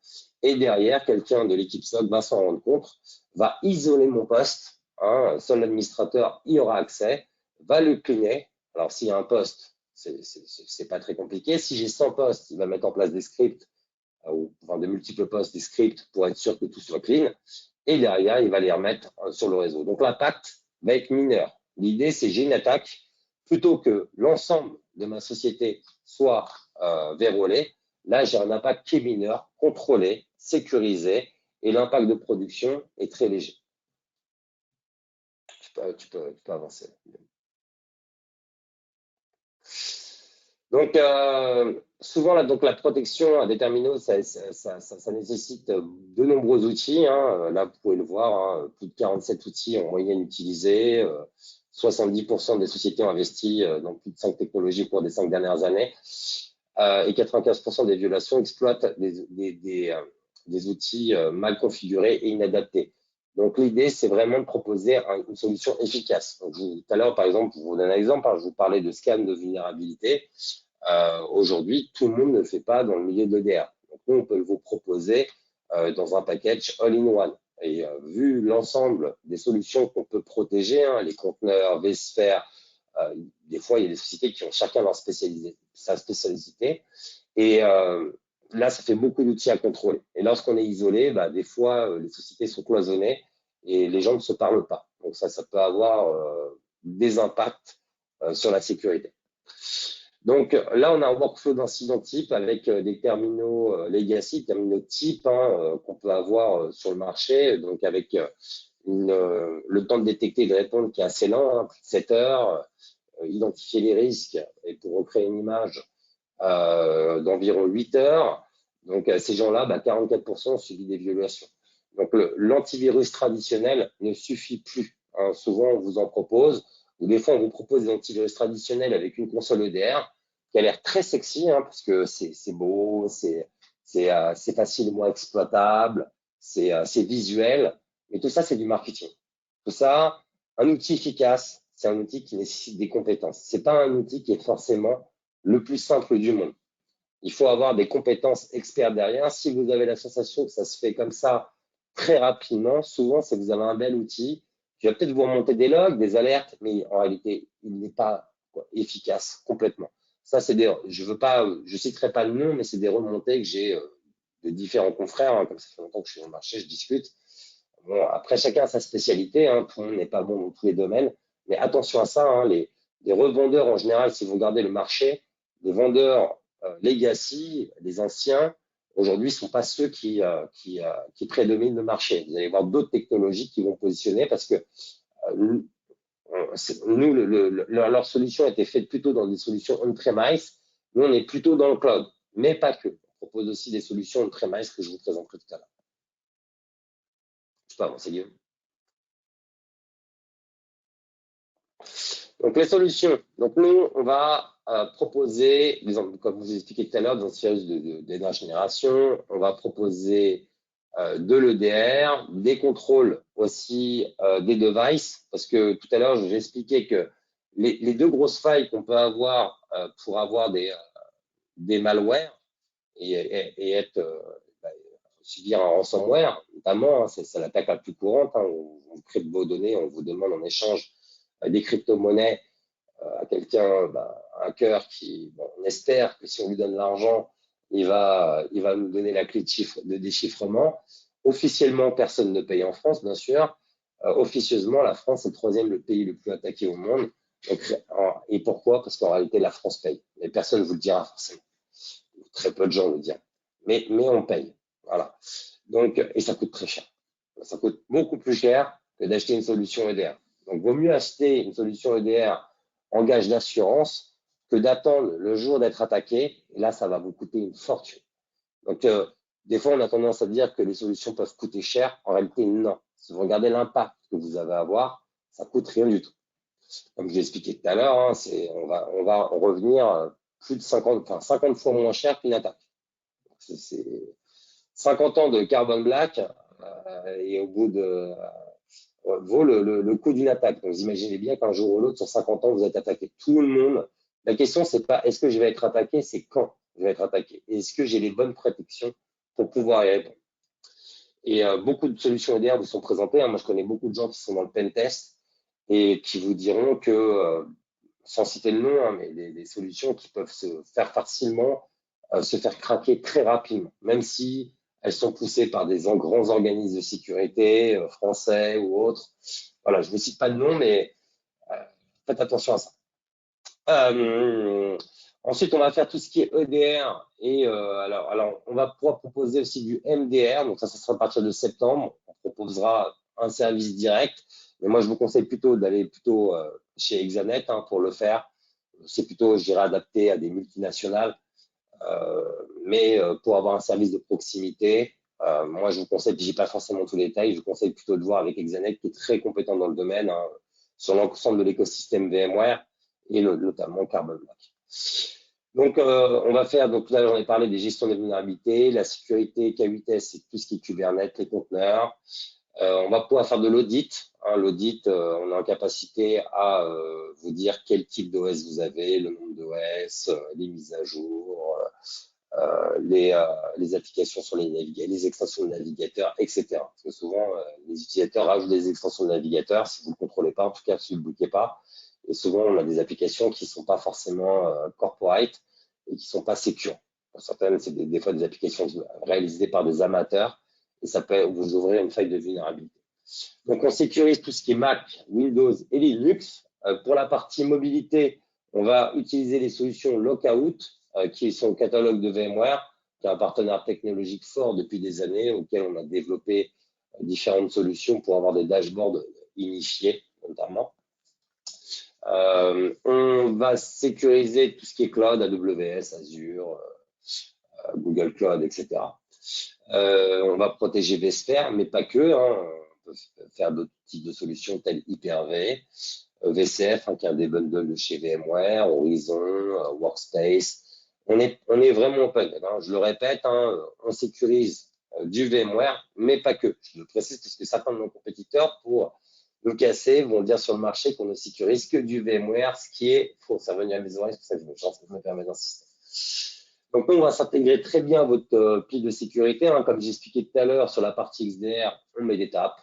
Et derrière, quelqu'un de l'équipe SOC va s'en rendre compte, va isoler mon poste. Seul l'administrateur y aura accès, va le cleaner. Alors, s'il y a un poste, c'est pas très compliqué. Si j'ai 100 postes, il va mettre en place des scripts, de multiples postes, des scripts pour être sûr que tout soit clean. Et derrière, il va les remettre sur le réseau. Donc, l'impact va être mineur. L'idée, c'est j'ai une attaque, plutôt que l'ensemble de ma société soit verrouillé. Là, j'ai un impact qui est mineur, contrôlé, sécurisé, et l'impact de production est très léger. Tu peux avancer. Donc, souvent, la protection à déterminer, ça nécessite de nombreux outils. Là, vous pouvez le voir, plus de 47 outils en moyenne utilisés. 70% des sociétés ont investi dans plus de 5 technologies au cours des 5 dernières années. Et 95% des violations exploitent des outils mal configurés et inadaptés. Donc, l'idée, c'est vraiment de proposer une solution efficace. Donc, tout à l'heure, par exemple, pour vous donner un exemple, je vous parlais de scan de vulnérabilité. Aujourd'hui, tout le monde ne le fait pas dans le milieu de l'EDR. Donc, nous, on peut vous proposer dans un package all-in-one. Et vu l'ensemble des solutions qu'on peut protéger, les conteneurs, vSphere, des fois, il y a des sociétés qui ont chacun sa spécialité. Et là, ça fait beaucoup d'outils à contrôler. Et lorsqu'on est isolé, des fois, les sociétés sont cloisonnées et les gens ne se parlent pas. Donc ça peut avoir des impacts sur la sécurité. Donc là, on a un workflow d'incident type avec des terminaux legacy, terminaux type qu'on peut avoir sur le marché, donc avec le temps de détecter et de répondre qui est assez lent, plus de 7 heures, identifier les risques et pour recréer une image d'environ 8 heures. Donc, ces gens-là, 44% ont subi des violations. Donc, l'antivirus traditionnel ne suffit plus. Souvent, on vous en propose, ou des fois, on vous propose des antivirus traditionnels avec une console EDR qui a l'air très sexy, parce que c'est beau, c'est facilement exploitable, c'est visuel, mais tout ça, c'est du marketing. Tout ça, un outil efficace, c'est un outil qui nécessite des compétences. C'est pas un outil qui est forcément le plus simple du monde. Il faut avoir des compétences experts derrière. Si vous avez la sensation que ça se fait comme ça très rapidement, souvent, c'est que vous avez un bel outil qui va peut-être vous remonter des logs, des alertes, mais en réalité, il n'est pas efficace complètement. Ça, c'est je citerai pas le nom, mais c'est des remontées que j'ai de différents confrères. Comme ça fait longtemps que je suis dans le marché, je discute. Bon, après, chacun a sa spécialité. Tout le monde n'est pas bon dans tous les domaines. Mais attention à ça. Les revendeurs, en général, si vous regardez le marché, les vendeurs legacy, les anciens, aujourd'hui, ne sont pas ceux qui prédominent le marché. Vous allez voir d'autres technologies qui vont positionner parce que leur solution a été faite plutôt dans des solutions on-premise. Nous, on est plutôt dans le cloud, mais pas que. On propose aussi des solutions on-premise que je vous présenterai tout à l'heure. Je peux avancer, Guillaume. Donc, les solutions. Donc, nous, on va proposer, comme vous expliqué tout à l'heure, dans ce service de dernière génération, on va proposer de l'EDR, des contrôles aussi des devices, parce que tout à l'heure, j'ai expliqué que les deux grosses failles qu'on peut avoir pour avoir des malwares et être subir un ransomware, notamment, c'est l'attaque la plus courante. On crypte vos données, on vous demande en échange des crypto-monnaies à quelqu'un, un hacker on espère que si on lui donne l'argent, il va nous donner la clé de déchiffrement. Officiellement, personne ne paye en France, bien sûr. Officieusement, la France est le pays le plus attaqué au monde. Et pourquoi? Parce qu'en réalité, la France paye. Mais personne ne vous le dira forcément. Très peu de gens le diront. Mais on paye. Voilà. Donc, et ça coûte très cher. Ça coûte beaucoup plus cher que d'acheter une solution EDR. Donc, vaut mieux acheter une solution EDR en gage d'assurance que d'attendre le jour d'être attaqué. Et là, ça va vous coûter une fortune. Donc, des fois, on a tendance à dire que les solutions peuvent coûter cher. En réalité, non. Si vous regardez l'impact que vous allez avoir, ça coûte rien du tout. Comme je l'ai expliqué tout à l'heure, on va revenir plus de 50 fois moins cher qu'une attaque. C'est 50 ans de Carbon Black et au bout de vaut le coût d'une attaque. Donc, vous imaginez bien qu'un jour ou l'autre, sur 50 ans, vous êtes attaqué. Tout le monde. La question, c'est pas est-ce que je vais être attaqué, c'est quand je vais être attaqué. Est-ce que j'ai les bonnes protections pour pouvoir y répondre? Et beaucoup de solutions EDR vous sont présentées. Moi, je connais beaucoup de gens qui sont dans le pen test et qui vous diront que, sans citer le nom, mais des solutions qui peuvent se faire facilement, se faire craquer très rapidement, même si elles sont poussées par des grands organismes de sécurité français ou autres. Voilà, je ne cite pas de nom, mais faites attention à ça. Ensuite, on va faire tout ce qui est EDR et alors on va pouvoir proposer aussi du MDR. Donc ça sera à partir de septembre. On proposera un service direct. Mais moi, je vous conseille plutôt d'aller chez Exanet pour le faire. C'est plutôt, je dirais, adapté à des multinationales. Mais pour avoir un service de proximité, moi, je vous conseille, puis je n'ai pas forcément tous les détails, je vous conseille plutôt de voir avec Exanet qui est très compétent dans le domaine, sur l'ensemble de l'écosystème VMware et notamment Carbon Black. Donc, on va faire, donc tout à l'heure, j'en ai parlé des gestions des vulnérabilités, la sécurité K8S, c'est tout ce qui est Kubernetes, les conteneurs. On va pouvoir faire de l'audit. L'audit, on est en capacité à vous dire quel type d'OS vous avez, le nombre d'OS, les mises à jour, les applications sur les extensions de navigateur, etc. Parce que souvent, les utilisateurs rajoutent des extensions de navigateur si vous ne contrôlez pas, en tout cas si vous ne bloquez pas. Et souvent, on a des applications qui ne sont pas forcément corporate et qui ne sont pas sécures. Pour certaines, c'est des fois des applications réalisées par des amateurs et ça peut vous ouvrir une faille de vulnérabilité. Donc, on sécurise tout ce qui est Mac, Windows et Linux. Pour la partie mobilité, on va utiliser les solutions Lockout, qui sont au catalogue de VMware, qui est un partenaire technologique fort depuis des années, auquel on a développé différentes solutions pour avoir des dashboards unifiés, notamment. On va sécuriser tout ce qui est cloud, AWS, Azure, Google Cloud, etc. On va protéger vSphere, mais pas que. On peut faire d'autres types de solutions telles Hyper-V, VCF, qui est un des bundles de chez VMware, Horizon, Workspace. On est vraiment open. Je le répète, on sécurise du VMware, mais pas que. Je le précise parce que certains de nos compétiteurs, pour nous casser, vont dire sur le marché qu'on ne sécurise que du VMware, ce qui est faux. Ça revient à mes oreilles, c'est pour ça que je me permets d'insister. Donc, nous, on va s'intégrer très bien à votre pile de sécurité. Comme j'expliquais tout à l'heure, sur la partie XDR, on met des tapes.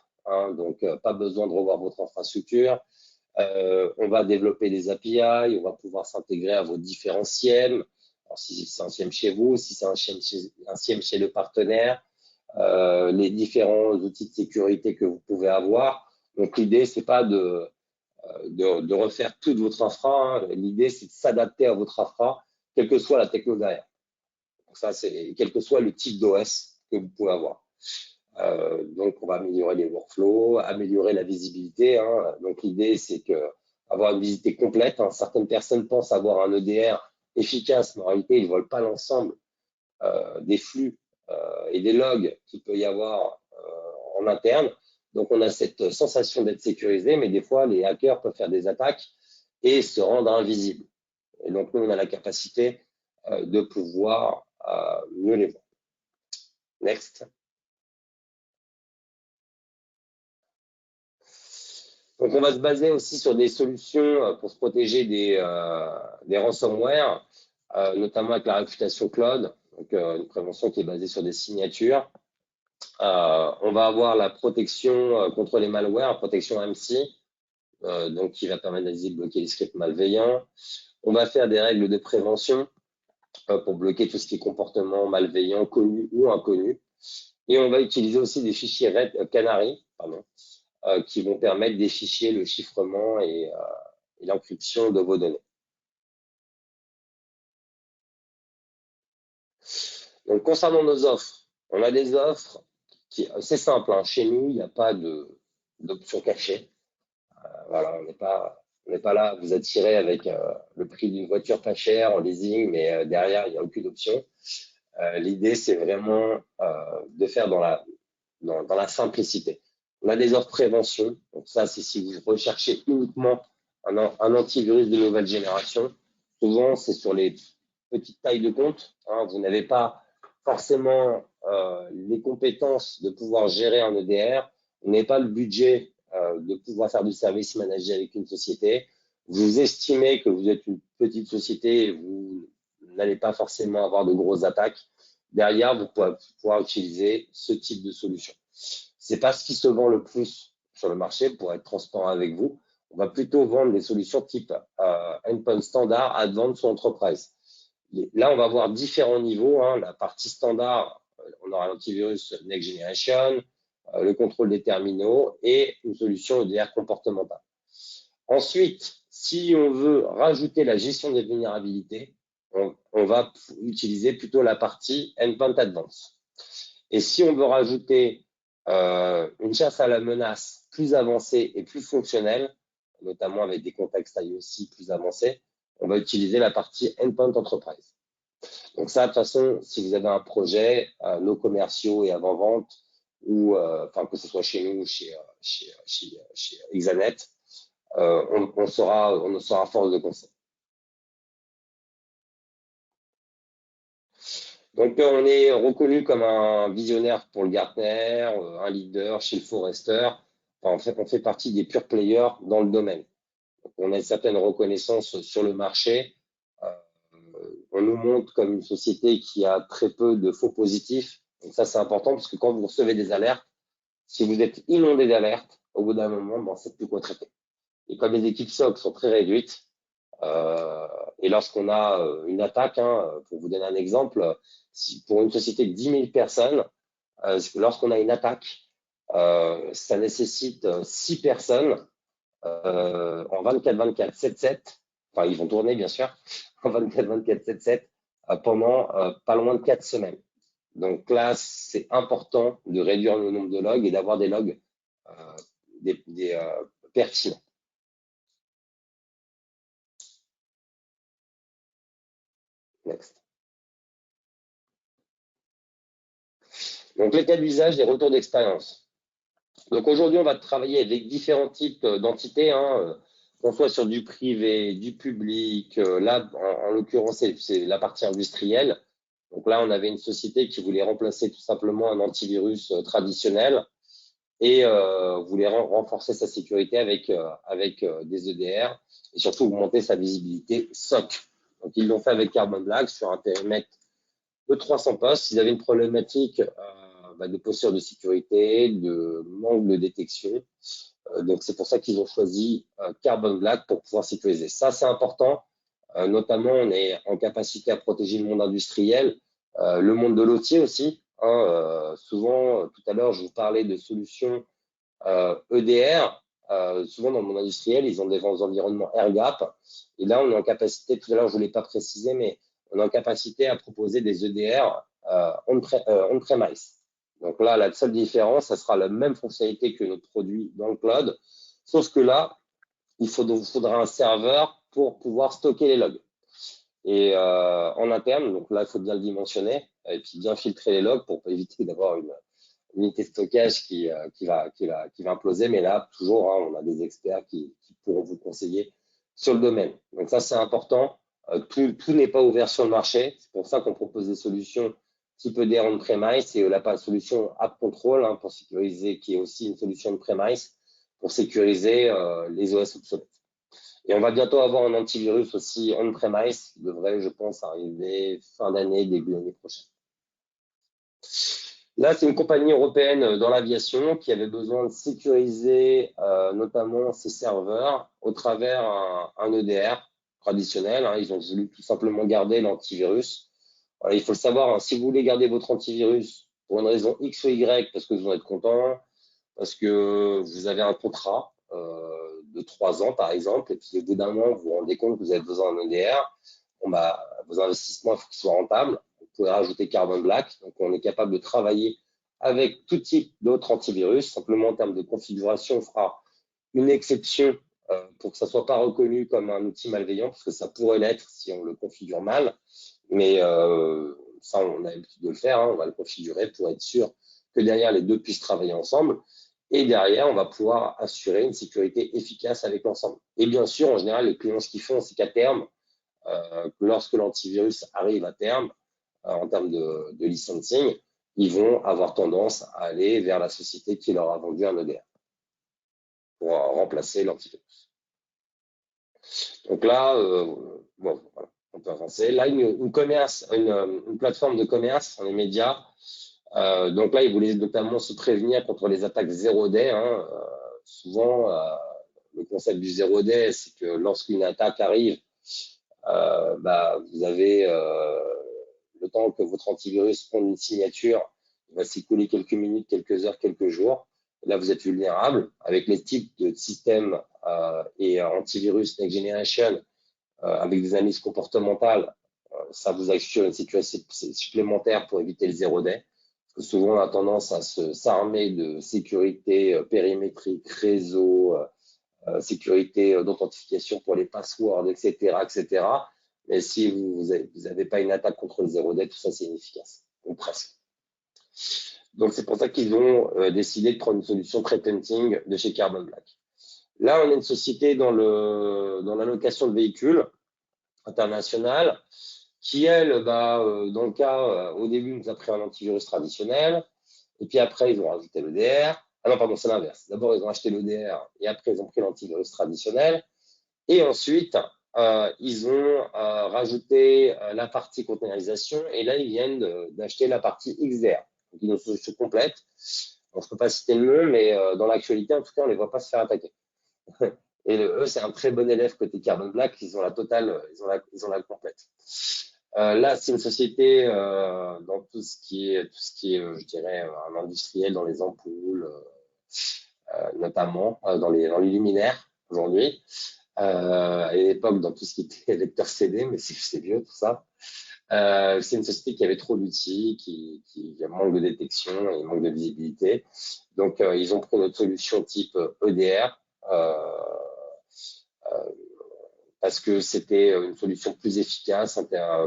Donc, pas besoin de revoir votre infrastructure. On va développer des API. On va pouvoir s'intégrer à vos différents SIEM. Alors, si c'est un SIEM chez vous, si c'est un SIEM chez le partenaire, les différents outils de sécurité que vous pouvez avoir. Donc, l'idée, c'est pas de refaire toute votre infra. L'idée, c'est de s'adapter à votre infra, quelle que soit la techno derrière. Donc ça, c'est quel que soit le type d'OS que vous pouvez avoir. Donc, on va améliorer les workflows, améliorer la visibilité. Donc, l'idée, c'est avoir une visibilité complète. Certaines personnes pensent avoir un EDR efficace, mais en réalité, ils ne veulent pas l'ensemble des flux et des logs qu'il peut y avoir en interne. Donc, on a cette sensation d'être sécurisé, mais des fois, les hackers peuvent faire des attaques et se rendre invisibles. Et donc, nous, on a la capacité de pouvoir mieux les voir. Next. Donc, on va se baser aussi sur des solutions pour se protéger des ransomware, notamment avec la réputation cloud, donc une prévention qui est basée sur des signatures. On va avoir la protection contre les malwares, protection AMSI, donc qui va permettre de bloquer les scripts malveillants. On va faire des règles de prévention pour bloquer tout ce qui est comportement malveillant, connu ou inconnu. Et on va utiliser aussi des fichiers Canary, qui vont permettre des fichiers, le chiffrement et l'encryption de vos données. Donc, concernant nos offres, on a des offres qui, c'est simple, chez nous, il n'y a pas d'option cachée. Voilà, on n'est pas là à vous attirer avec le prix d'une voiture pas chère en leasing, mais derrière, il n'y a aucune option. L'idée, c'est vraiment de faire dans la simplicité. On a des offres prévention. Donc ça, c'est si vous recherchez uniquement un antivirus de nouvelle génération. Souvent, c'est sur les petites tailles de compte. Vous n'avez pas forcément les compétences de pouvoir gérer un EDR. Vous n'avez pas le budget de pouvoir faire du service managé avec une société. Vous estimez que vous êtes une petite société et vous n'allez pas forcément avoir de grosses attaques. Derrière, vous pouvez pouvoir utiliser ce type de solution. C'est pas ce qui se vend le plus sur le marché, pour être transparent avec vous. On va plutôt vendre des solutions type endpoint standard, advanced ou enterprise. Là, on va avoir différents niveaux. La partie standard, on aura l'antivirus Next Generation, le contrôle des terminaux et une solution EDR comportementale. Ensuite, si on veut rajouter la gestion des vulnérabilités, on va utiliser plutôt la partie Endpoint Advanced. Et si on veut rajouter une chasse à la menace plus avancée et plus fonctionnelle, notamment avec des contextes IOC plus avancés, on va utiliser la partie Endpoint Enterprise. Donc ça, de toute façon, si vous avez un projet, nos commerciaux et avant-vente, ou que ce soit chez nous ou chez Exanet, on sera force de conseil. Donc, on est reconnu comme un visionnaire pour le Gartner, un leader chez le Forrester. Enfin, en fait, on fait partie des pure players dans le domaine. Donc, on a une certaine reconnaissance sur le marché. On nous montre comme une société qui a très peu de faux positifs. Donc ça, c'est important parce que quand vous recevez des alertes, si vous êtes inondé d'alertes, au bout d'un moment, on ne sait plus quoi traiter. Et comme les équipes SOC sont très réduites, et lorsqu'on a une attaque, pour vous donner un exemple, pour une société de 10 000 personnes, lorsqu'on a une attaque, ça nécessite 6 personnes en 24-24, 7-7, enfin ils vont tourner bien sûr, en 24-24, 7-7, pendant pas loin de 4 semaines. Donc là, c'est important de réduire le nombre de logs et d'avoir des logs pertinents. Next. Donc les cas d'usage, les retours d'expérience. Donc aujourd'hui, on va travailler avec différents types d'entités, qu'on soit sur du privé, du public. Là, en l'occurrence, c'est la partie industrielle. Donc là, on avait une société qui voulait remplacer tout simplement un antivirus traditionnel et voulait renforcer sa sécurité avec des EDR et surtout augmenter sa visibilité SOC. Donc ils l'ont fait avec Carbon Black sur un périmètre de 300 postes. Ils avaient une problématique de posture de sécurité, de manque de détection. Donc c'est pour ça qu'ils ont choisi Carbon Black pour pouvoir sécuriser. Ça, c'est important. Notamment, on est en capacité à protéger le monde industriel, le monde de l'OT aussi. Souvent, tout à l'heure, je vous parlais de solutions EDR. Souvent, dans le monde industriel, ils ont des environnements air-gap. Et là, on est en capacité, tout à l'heure, je ne l'ai pas précisé, mais on est en capacité à proposer des EDR on-premise. Donc là, la seule différence, ça sera la même fonctionnalité que notre produit dans le cloud, sauf que là, il faudra un serveur pour pouvoir stocker les logs. Et en interne, donc là, il faut bien le dimensionner et puis bien filtrer les logs pour éviter d'avoir une unité de stockage qui va imploser. Mais là, toujours, on a des experts qui pourront vous conseiller sur le domaine. Donc ça, c'est important. Tout n'est pas ouvert sur le marché. C'est pour ça qu'on propose des solutions type EDR on-premise et la solution App Control pour sécuriser, qui est aussi une solution on-premise pour sécuriser les OS obsolètes. Et on va bientôt avoir un antivirus aussi on-premise qui devrait, je pense, arriver fin d'année, début d'année prochaine. Là, c'est une compagnie européenne dans l'aviation qui avait besoin de sécuriser notamment ses serveurs au travers un EDR traditionnel. Ils ont voulu tout simplement garder l'antivirus. Voilà, il faut le savoir, si vous voulez garder votre antivirus pour une raison X ou Y, parce que vous en êtes content, parce que vous avez un contrat de 3 ans, par exemple, et puis au bout d'un moment, vous vous rendez compte que vous avez besoin d'un EDR, vos investissements, il faut qu'ils soient rentables. Vous pouvez rajouter Carbon Black. Donc, on est capable de travailler avec tout type d'autres antivirus. Simplement, en termes de configuration, on fera une exception pour que ça ne soit pas reconnu comme un outil malveillant, parce que ça pourrait l'être si on le configure mal. Mais ça, on a l'habitude de le faire. On va le configurer pour être sûr que derrière, les deux puissent travailler ensemble. Et derrière, on va pouvoir assurer une sécurité efficace avec l'ensemble. Et bien sûr, en général, les clients, ce qu'ils font, c'est qu'à terme, lorsque l'antivirus arrive à terme, en termes de licensing, ils vont avoir tendance à aller vers la société qui leur a vendu un EDR pour remplacer l'antivirus. Donc là, bon, voilà, on peut avancer. Là, une plateforme de commerce, les médias. Donc là, ils voulaient notamment se prévenir contre les attaques 0D. Souvent, le concept du 0D, c'est que lorsqu'une attaque arrive, vous avez le temps que votre antivirus prenne une signature, il va s'écouler quelques minutes, quelques heures, quelques jours. Et là, vous êtes vulnérable. Avec les types de systèmes et antivirus Next Generation, avec des analyses comportementales, ça vous assure une sécurité supplémentaire pour éviter le 0D. Parce que souvent, on a tendance à s'armer de sécurité périmétrique, réseau, sécurité d'authentification pour les passwords, etc., etc. Mais si vous n'avez pas une attaque contre le 0D, tout ça, c'est inefficace, ou presque. Donc, c'est pour ça qu'ils ont décidé de prendre une solution threat hunting de chez Carbon Black. Là, on est une société dans la location de véhicules internationale qui, elle, dans le cas, au début, nous a pris un antivirus traditionnel, et puis après, ils ont rajouté l'EDR. Ah non, pardon, c'est l'inverse. D'abord, ils ont acheté l'EDR, et après, ils ont pris l'antivirus traditionnel. Et ensuite, ils ont rajouté la partie containerisation, et là, ils viennent d'acheter la partie XDR. Donc, ils ont une solution complète. On ne peut pas citer le nom, mais dans l'actualité, en tout cas, on ne les voit pas se faire attaquer. Et eux, c'est un très bon élève côté Carbon Black. Ils ont la totale, ils ont la complète. Là, c'est une société dans tout ce qui est, je dirais, un industriel dans les ampoules, notamment dans les luminaires aujourd'hui. À l'époque, dans tout ce qui était lecteur CD, mais c'est vieux tout ça. C'est une société qui avait trop d'outils, qui manque de détection et manque de visibilité. Donc, ils ont pris notre solution type EDR. Parce que c'était une solution plus efficace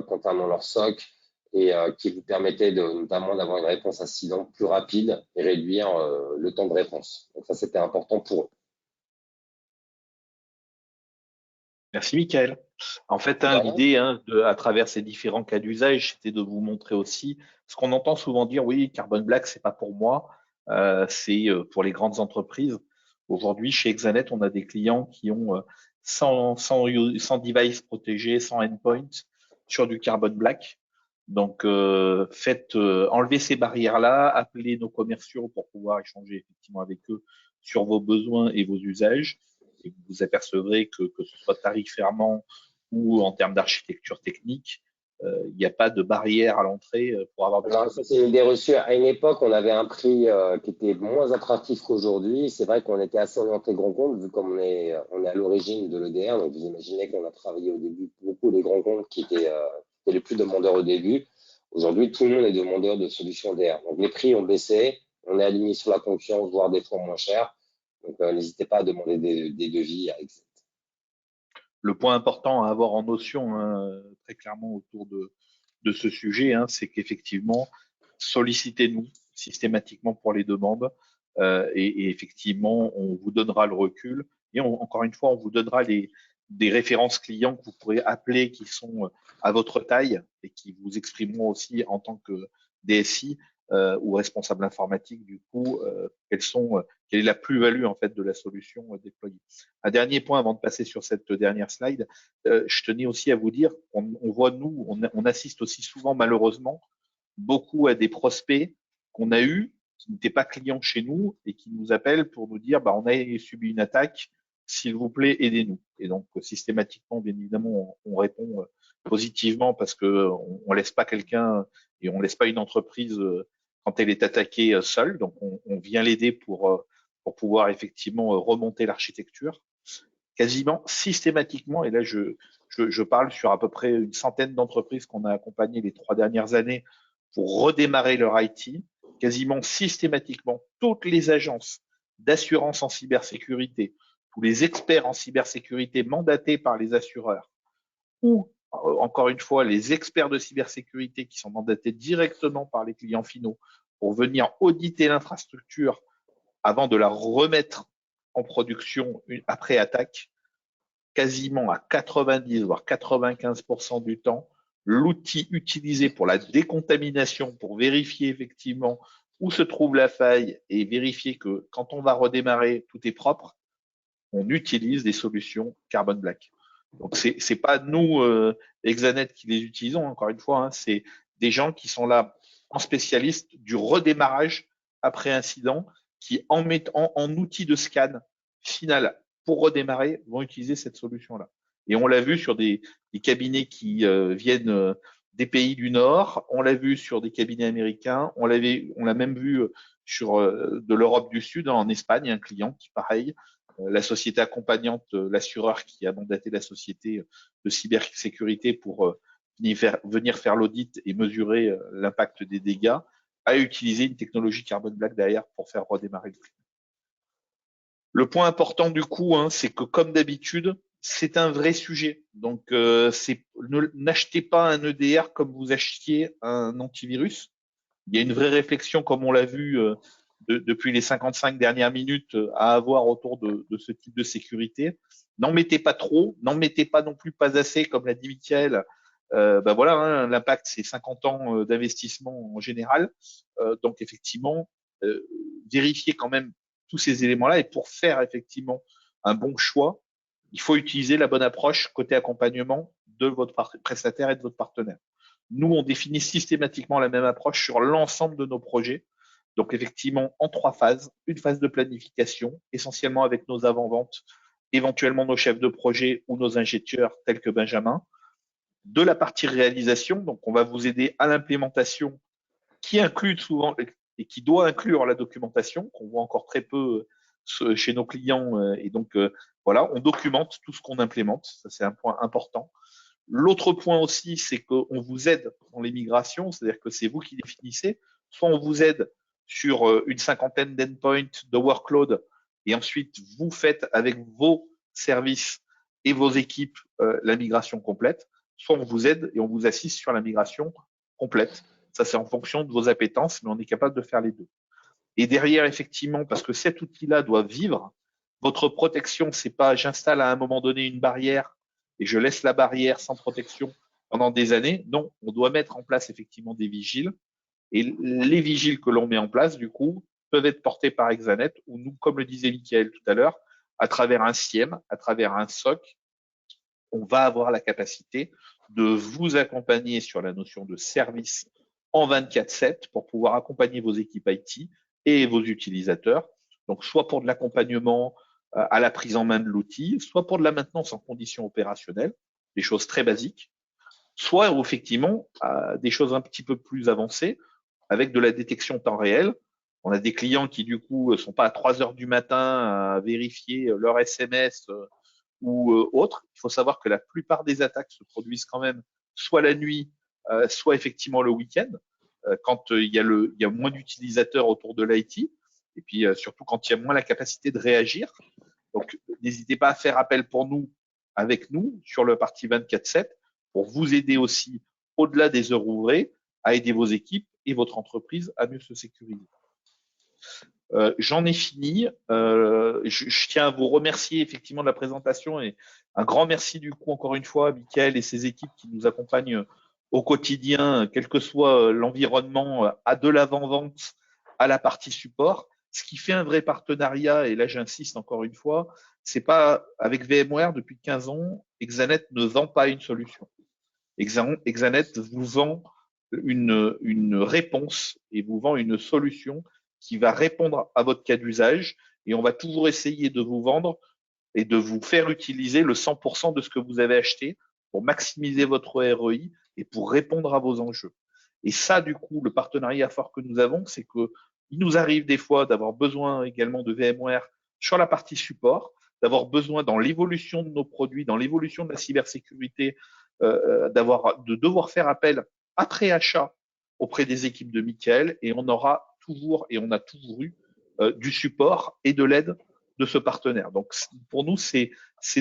concernant leur SOC et qui vous permettait notamment d'avoir une réponse incident plus rapide et réduire le temps de réponse. Donc ça, c'était important pour eux. Merci, Michael. En fait, l'idée, à travers ces différents cas d'usage, c'était de vous montrer aussi ce qu'on entend souvent dire, oui, Carbon Black, c'est pas pour moi, c'est pour les grandes entreprises. Aujourd'hui, chez Exanet, on a des clients qui ont 100 devices protégés, 100 endpoints sur du Carbon Black. Donc, enlever ces barrières-là, appelez nos commerciaux pour pouvoir échanger effectivement avec eux sur vos besoins et vos usages. Et vous vous apercevrez que ce soit tarifairement ou en termes d'architecture technique, il n'y a pas de barrière à l'entrée pour avoir de Alors, ça, c'est une idée reçue. À une époque, on avait un prix qui était moins attractif qu'aujourd'hui. C'est vrai qu'on était assez orienté grand compte, vu comme on est à l'origine de l'EDR. Donc, vous imaginez qu'on a travaillé au début beaucoup les grands comptes qui étaient les plus demandeurs au début. Aujourd'hui, tout le monde est demandeur de solutions EDR. Donc, les prix ont baissé. On est aligné sur la concurrence, voire des fois moins cher. Donc, n'hésitez pas à demander des devis à Exanet. Le point important à avoir en notion, très clairement autour de ce sujet, c'est qu'effectivement, sollicitez-nous systématiquement pour les demandes et effectivement, on vous donnera le recul et encore une fois, on vous donnera des références clients que vous pourrez appeler qui sont à votre taille et qui vous exprimeront aussi en tant que DSI ou responsable informatique du coup quelle est la plus-value en fait de la solution déployée. Un dernier point avant de passer sur cette dernière slide, je tenais aussi à vous dire, on voit nous, on assiste aussi souvent malheureusement beaucoup à des prospects qu'on a eus qui n'étaient pas clients chez nous et qui nous appellent pour nous dire on a subi une attaque, s'il vous plaît, aidez-nous. Et donc systématiquement, bien évidemment, on répond positivement parce que on laisse pas quelqu'un et on laisse pas une entreprise quand elle est attaquée seule. Donc on vient l'aider pour pouvoir effectivement remonter l'architecture. Quasiment systématiquement, et là je parle sur à peu près une centaine d'entreprises qu'on a accompagnées les 3 dernières années pour redémarrer leur IT, quasiment systématiquement, toutes les agences d'assurance en cybersécurité, tous les experts en cybersécurité mandatés par les assureurs, ou encore une fois, les experts de cybersécurité qui sont mandatés directement par les clients finaux pour venir auditer l'infrastructure avant de la remettre en production après attaque, quasiment à 90 voire 95% du temps, l'outil utilisé pour la décontamination, pour vérifier effectivement où se trouve la faille et vérifier que quand on va redémarrer, tout est propre, on utilise des solutions Carbon Black. Donc, c'est pas nous, Exanet, qui les utilisons, encore une fois, c'est des gens qui sont là en spécialiste du redémarrage après incident, qui en outil de scan final pour redémarrer, vont utiliser cette solution-là. Et on l'a vu sur des cabinets qui viennent des pays du Nord, on l'a vu sur des cabinets américains, on l'a même vu sur de l'Europe du Sud, en Espagne, un client qui, pareil, la société accompagnante, l'assureur qui a mandaté la société de cybersécurité pour venir faire l'audit et mesurer l'impact des dégâts, a utilisé une technologie Carbon Black derrière pour faire redémarrer le flux. Le point important du coup, c'est que comme d'habitude, c'est un vrai sujet. Donc, n'achetez pas un EDR comme vous achetiez un antivirus. Il y a une vraie réflexion, comme on l'a vu depuis les 55 dernières minutes, à avoir autour de ce type de sécurité. N'en mettez pas trop, n'en mettez pas non plus pas assez, comme l'a dit Michael, Voilà, hein, l'impact, c'est 50 ans d'investissement en général. Donc, effectivement, vérifier quand même tous ces éléments-là. Et pour faire effectivement un bon choix, il faut utiliser la bonne approche côté accompagnement de votre prestataire et de votre partenaire. Nous, on définit systématiquement la même approche sur l'ensemble de nos projets. Donc, effectivement, en 3 phases. Une phase de planification, essentiellement avec nos avant-ventes, éventuellement nos chefs de projet ou nos ingénieurs tels que Benjamin. De la partie réalisation, donc on va vous aider à l'implémentation qui inclut souvent et qui doit inclure la documentation, qu'on voit encore très peu chez nos clients. Et donc, voilà, on documente tout ce qu'on implémente. Ça, c'est un point important. L'autre point aussi, c'est qu'on vous aide dans les migrations, c'est-à-dire que c'est vous qui définissez. Soit on vous aide sur une 50aine d'endpoints de workload, et ensuite vous faites avec vos services et vos équipes la migration complète. Soit on vous aide et on vous assiste sur la migration complète. Ça, c'est en fonction de vos appétences, mais on est capable de faire les deux. Et derrière, effectivement, parce que cet outil-là doit vivre, votre protection, c'est pas j'installe à un moment donné une barrière et je laisse la barrière sans protection pendant des années. Non, on doit mettre en place effectivement des vigiles. Et les vigiles que l'on met en place, du coup, peuvent être portés par Exanet, ou nous, comme le disait Michael tout à l'heure, à travers un SIEM, à travers un SOC, on va avoir la capacité de vous accompagner sur la notion de service en 24/7 pour pouvoir accompagner vos équipes IT et vos utilisateurs. Donc, soit pour de l'accompagnement à la prise en main de l'outil, soit pour de la maintenance en conditions opérationnelles, des choses très basiques, soit effectivement des choses un petit peu plus avancées avec de la détection temps réel. On a des clients qui, du coup, sont pas à 3 heures du matin à vérifier leur SMS ou autre. Il faut savoir que la plupart des attaques se produisent quand même soit la nuit, soit effectivement le week-end, quand il y a moins d'utilisateurs autour de l'IT, et puis surtout quand il y a moins la capacité de réagir. Donc, n'hésitez pas à faire appel pour nous, avec nous, sur le parti 24/7, pour vous aider aussi, au-delà des heures ouvrées, à aider vos équipes et votre entreprise à mieux se sécuriser. J'en ai fini. Je tiens à vous remercier effectivement de la présentation et un grand merci du coup encore une fois à Michael et ses équipes qui nous accompagnent au quotidien, quel que soit l'environnement, à de l'avant-vente, à la partie support. Ce qui fait un vrai partenariat, et là j'insiste encore une fois, c'est pas avec VMware depuis 15 ans, Exanet ne vend pas une solution. Exanet vous vend une réponse et vous vend une solution qui va répondre à votre cas d'usage, et on va toujours essayer de vous vendre et de vous faire utiliser le 100% de ce que vous avez acheté pour maximiser votre ROI et pour répondre à vos enjeux. Et ça, du coup, le partenariat fort que nous avons, c'est que il nous arrive des fois d'avoir besoin également de VMware sur la partie support, d'avoir besoin dans l'évolution de nos produits, dans l'évolution de la cybersécurité, de devoir faire appel après achat auprès des équipes de Michael, et on aura toujours et on a toujours eu du support et de l'aide de ce partenaire. Donc pour nous, c'est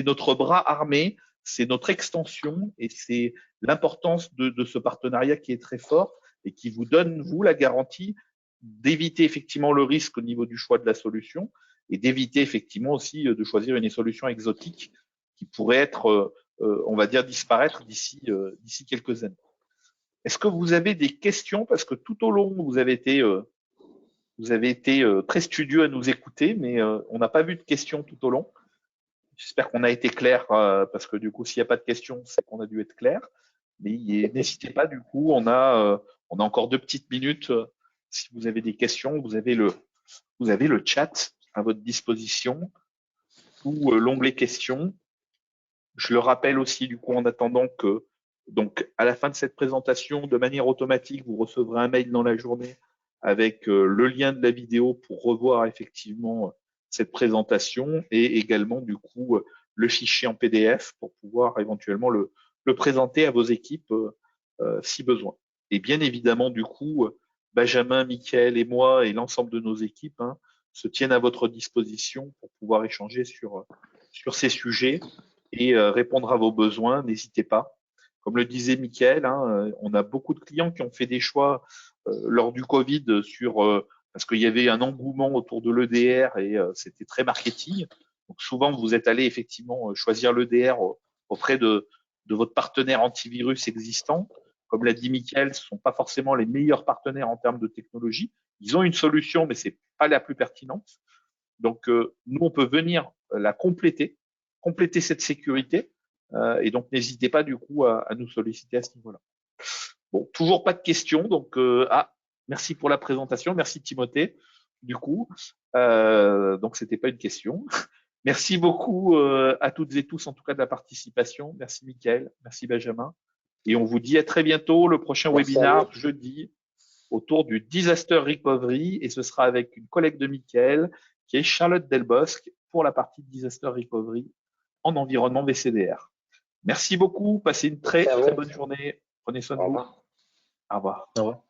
notre bras armé, c'est notre extension, et c'est l'importance de ce partenariat qui est très fort et qui vous donne, vous, la garantie d'éviter effectivement le risque au niveau du choix de la solution, et d'éviter effectivement aussi de choisir une solution exotique qui pourrait être, on va dire, disparaître d'ici quelques années. Est-ce que vous avez des questions? Parce que tout au long, vous avez été très studieux à nous écouter, mais on n'a pas vu de questions tout au long. J'espère qu'on a été clair, parce que du coup, s'il n'y a pas de questions, c'est qu'on a dû être clair. Mais n'hésitez pas, du coup, on a encore 2 petites minutes. Si vous avez des questions, vous avez le chat à votre disposition ou l'onglet questions. Je le rappelle aussi, du coup, en attendant que, donc, à la fin de cette présentation, de manière automatique, vous recevrez un mail dans la journée avec le lien de la vidéo pour revoir effectivement cette présentation, et également, du coup, le fichier en PDF pour pouvoir éventuellement le présenter à vos équipes si besoin. Et bien évidemment, du coup, Benjamin, Michael et moi et l'ensemble de nos équipes se tiennent à votre disposition pour pouvoir échanger sur ces sujets et répondre à vos besoins. N'hésitez pas. Comme le disait Michael, on a beaucoup de clients qui ont fait des choix lors du Covid parce qu'il y avait un engouement autour de l'EDR et c'était très marketing. Donc souvent, vous êtes allé effectivement choisir l'EDR auprès de de votre partenaire antivirus existant. Comme l'a dit Mickaël, ce ne sont pas forcément les meilleurs partenaires en termes de technologie. Ils ont une solution, mais ce n'est pas la plus pertinente. Donc, nous, on peut venir la compléter cette sécurité. Et donc, n'hésitez pas du coup à nous solliciter à ce niveau-là. Bon, toujours pas de questions. Donc, merci pour la présentation. Merci Timothée. Du coup, donc c'était pas une question. Merci beaucoup à toutes et tous, en tout cas de la participation. Merci Mickaël, merci Benjamin. Et on vous dit à très bientôt. Le prochain webinaire, jeudi, autour du Disaster Recovery. Et ce sera avec une collègue de Mickaël, qui est Charlotte Delbosque, pour la partie Disaster Recovery en environnement VCDR. Merci beaucoup. Passez une très bonne journée. Prenez soin de vous. Au revoir. Au revoir.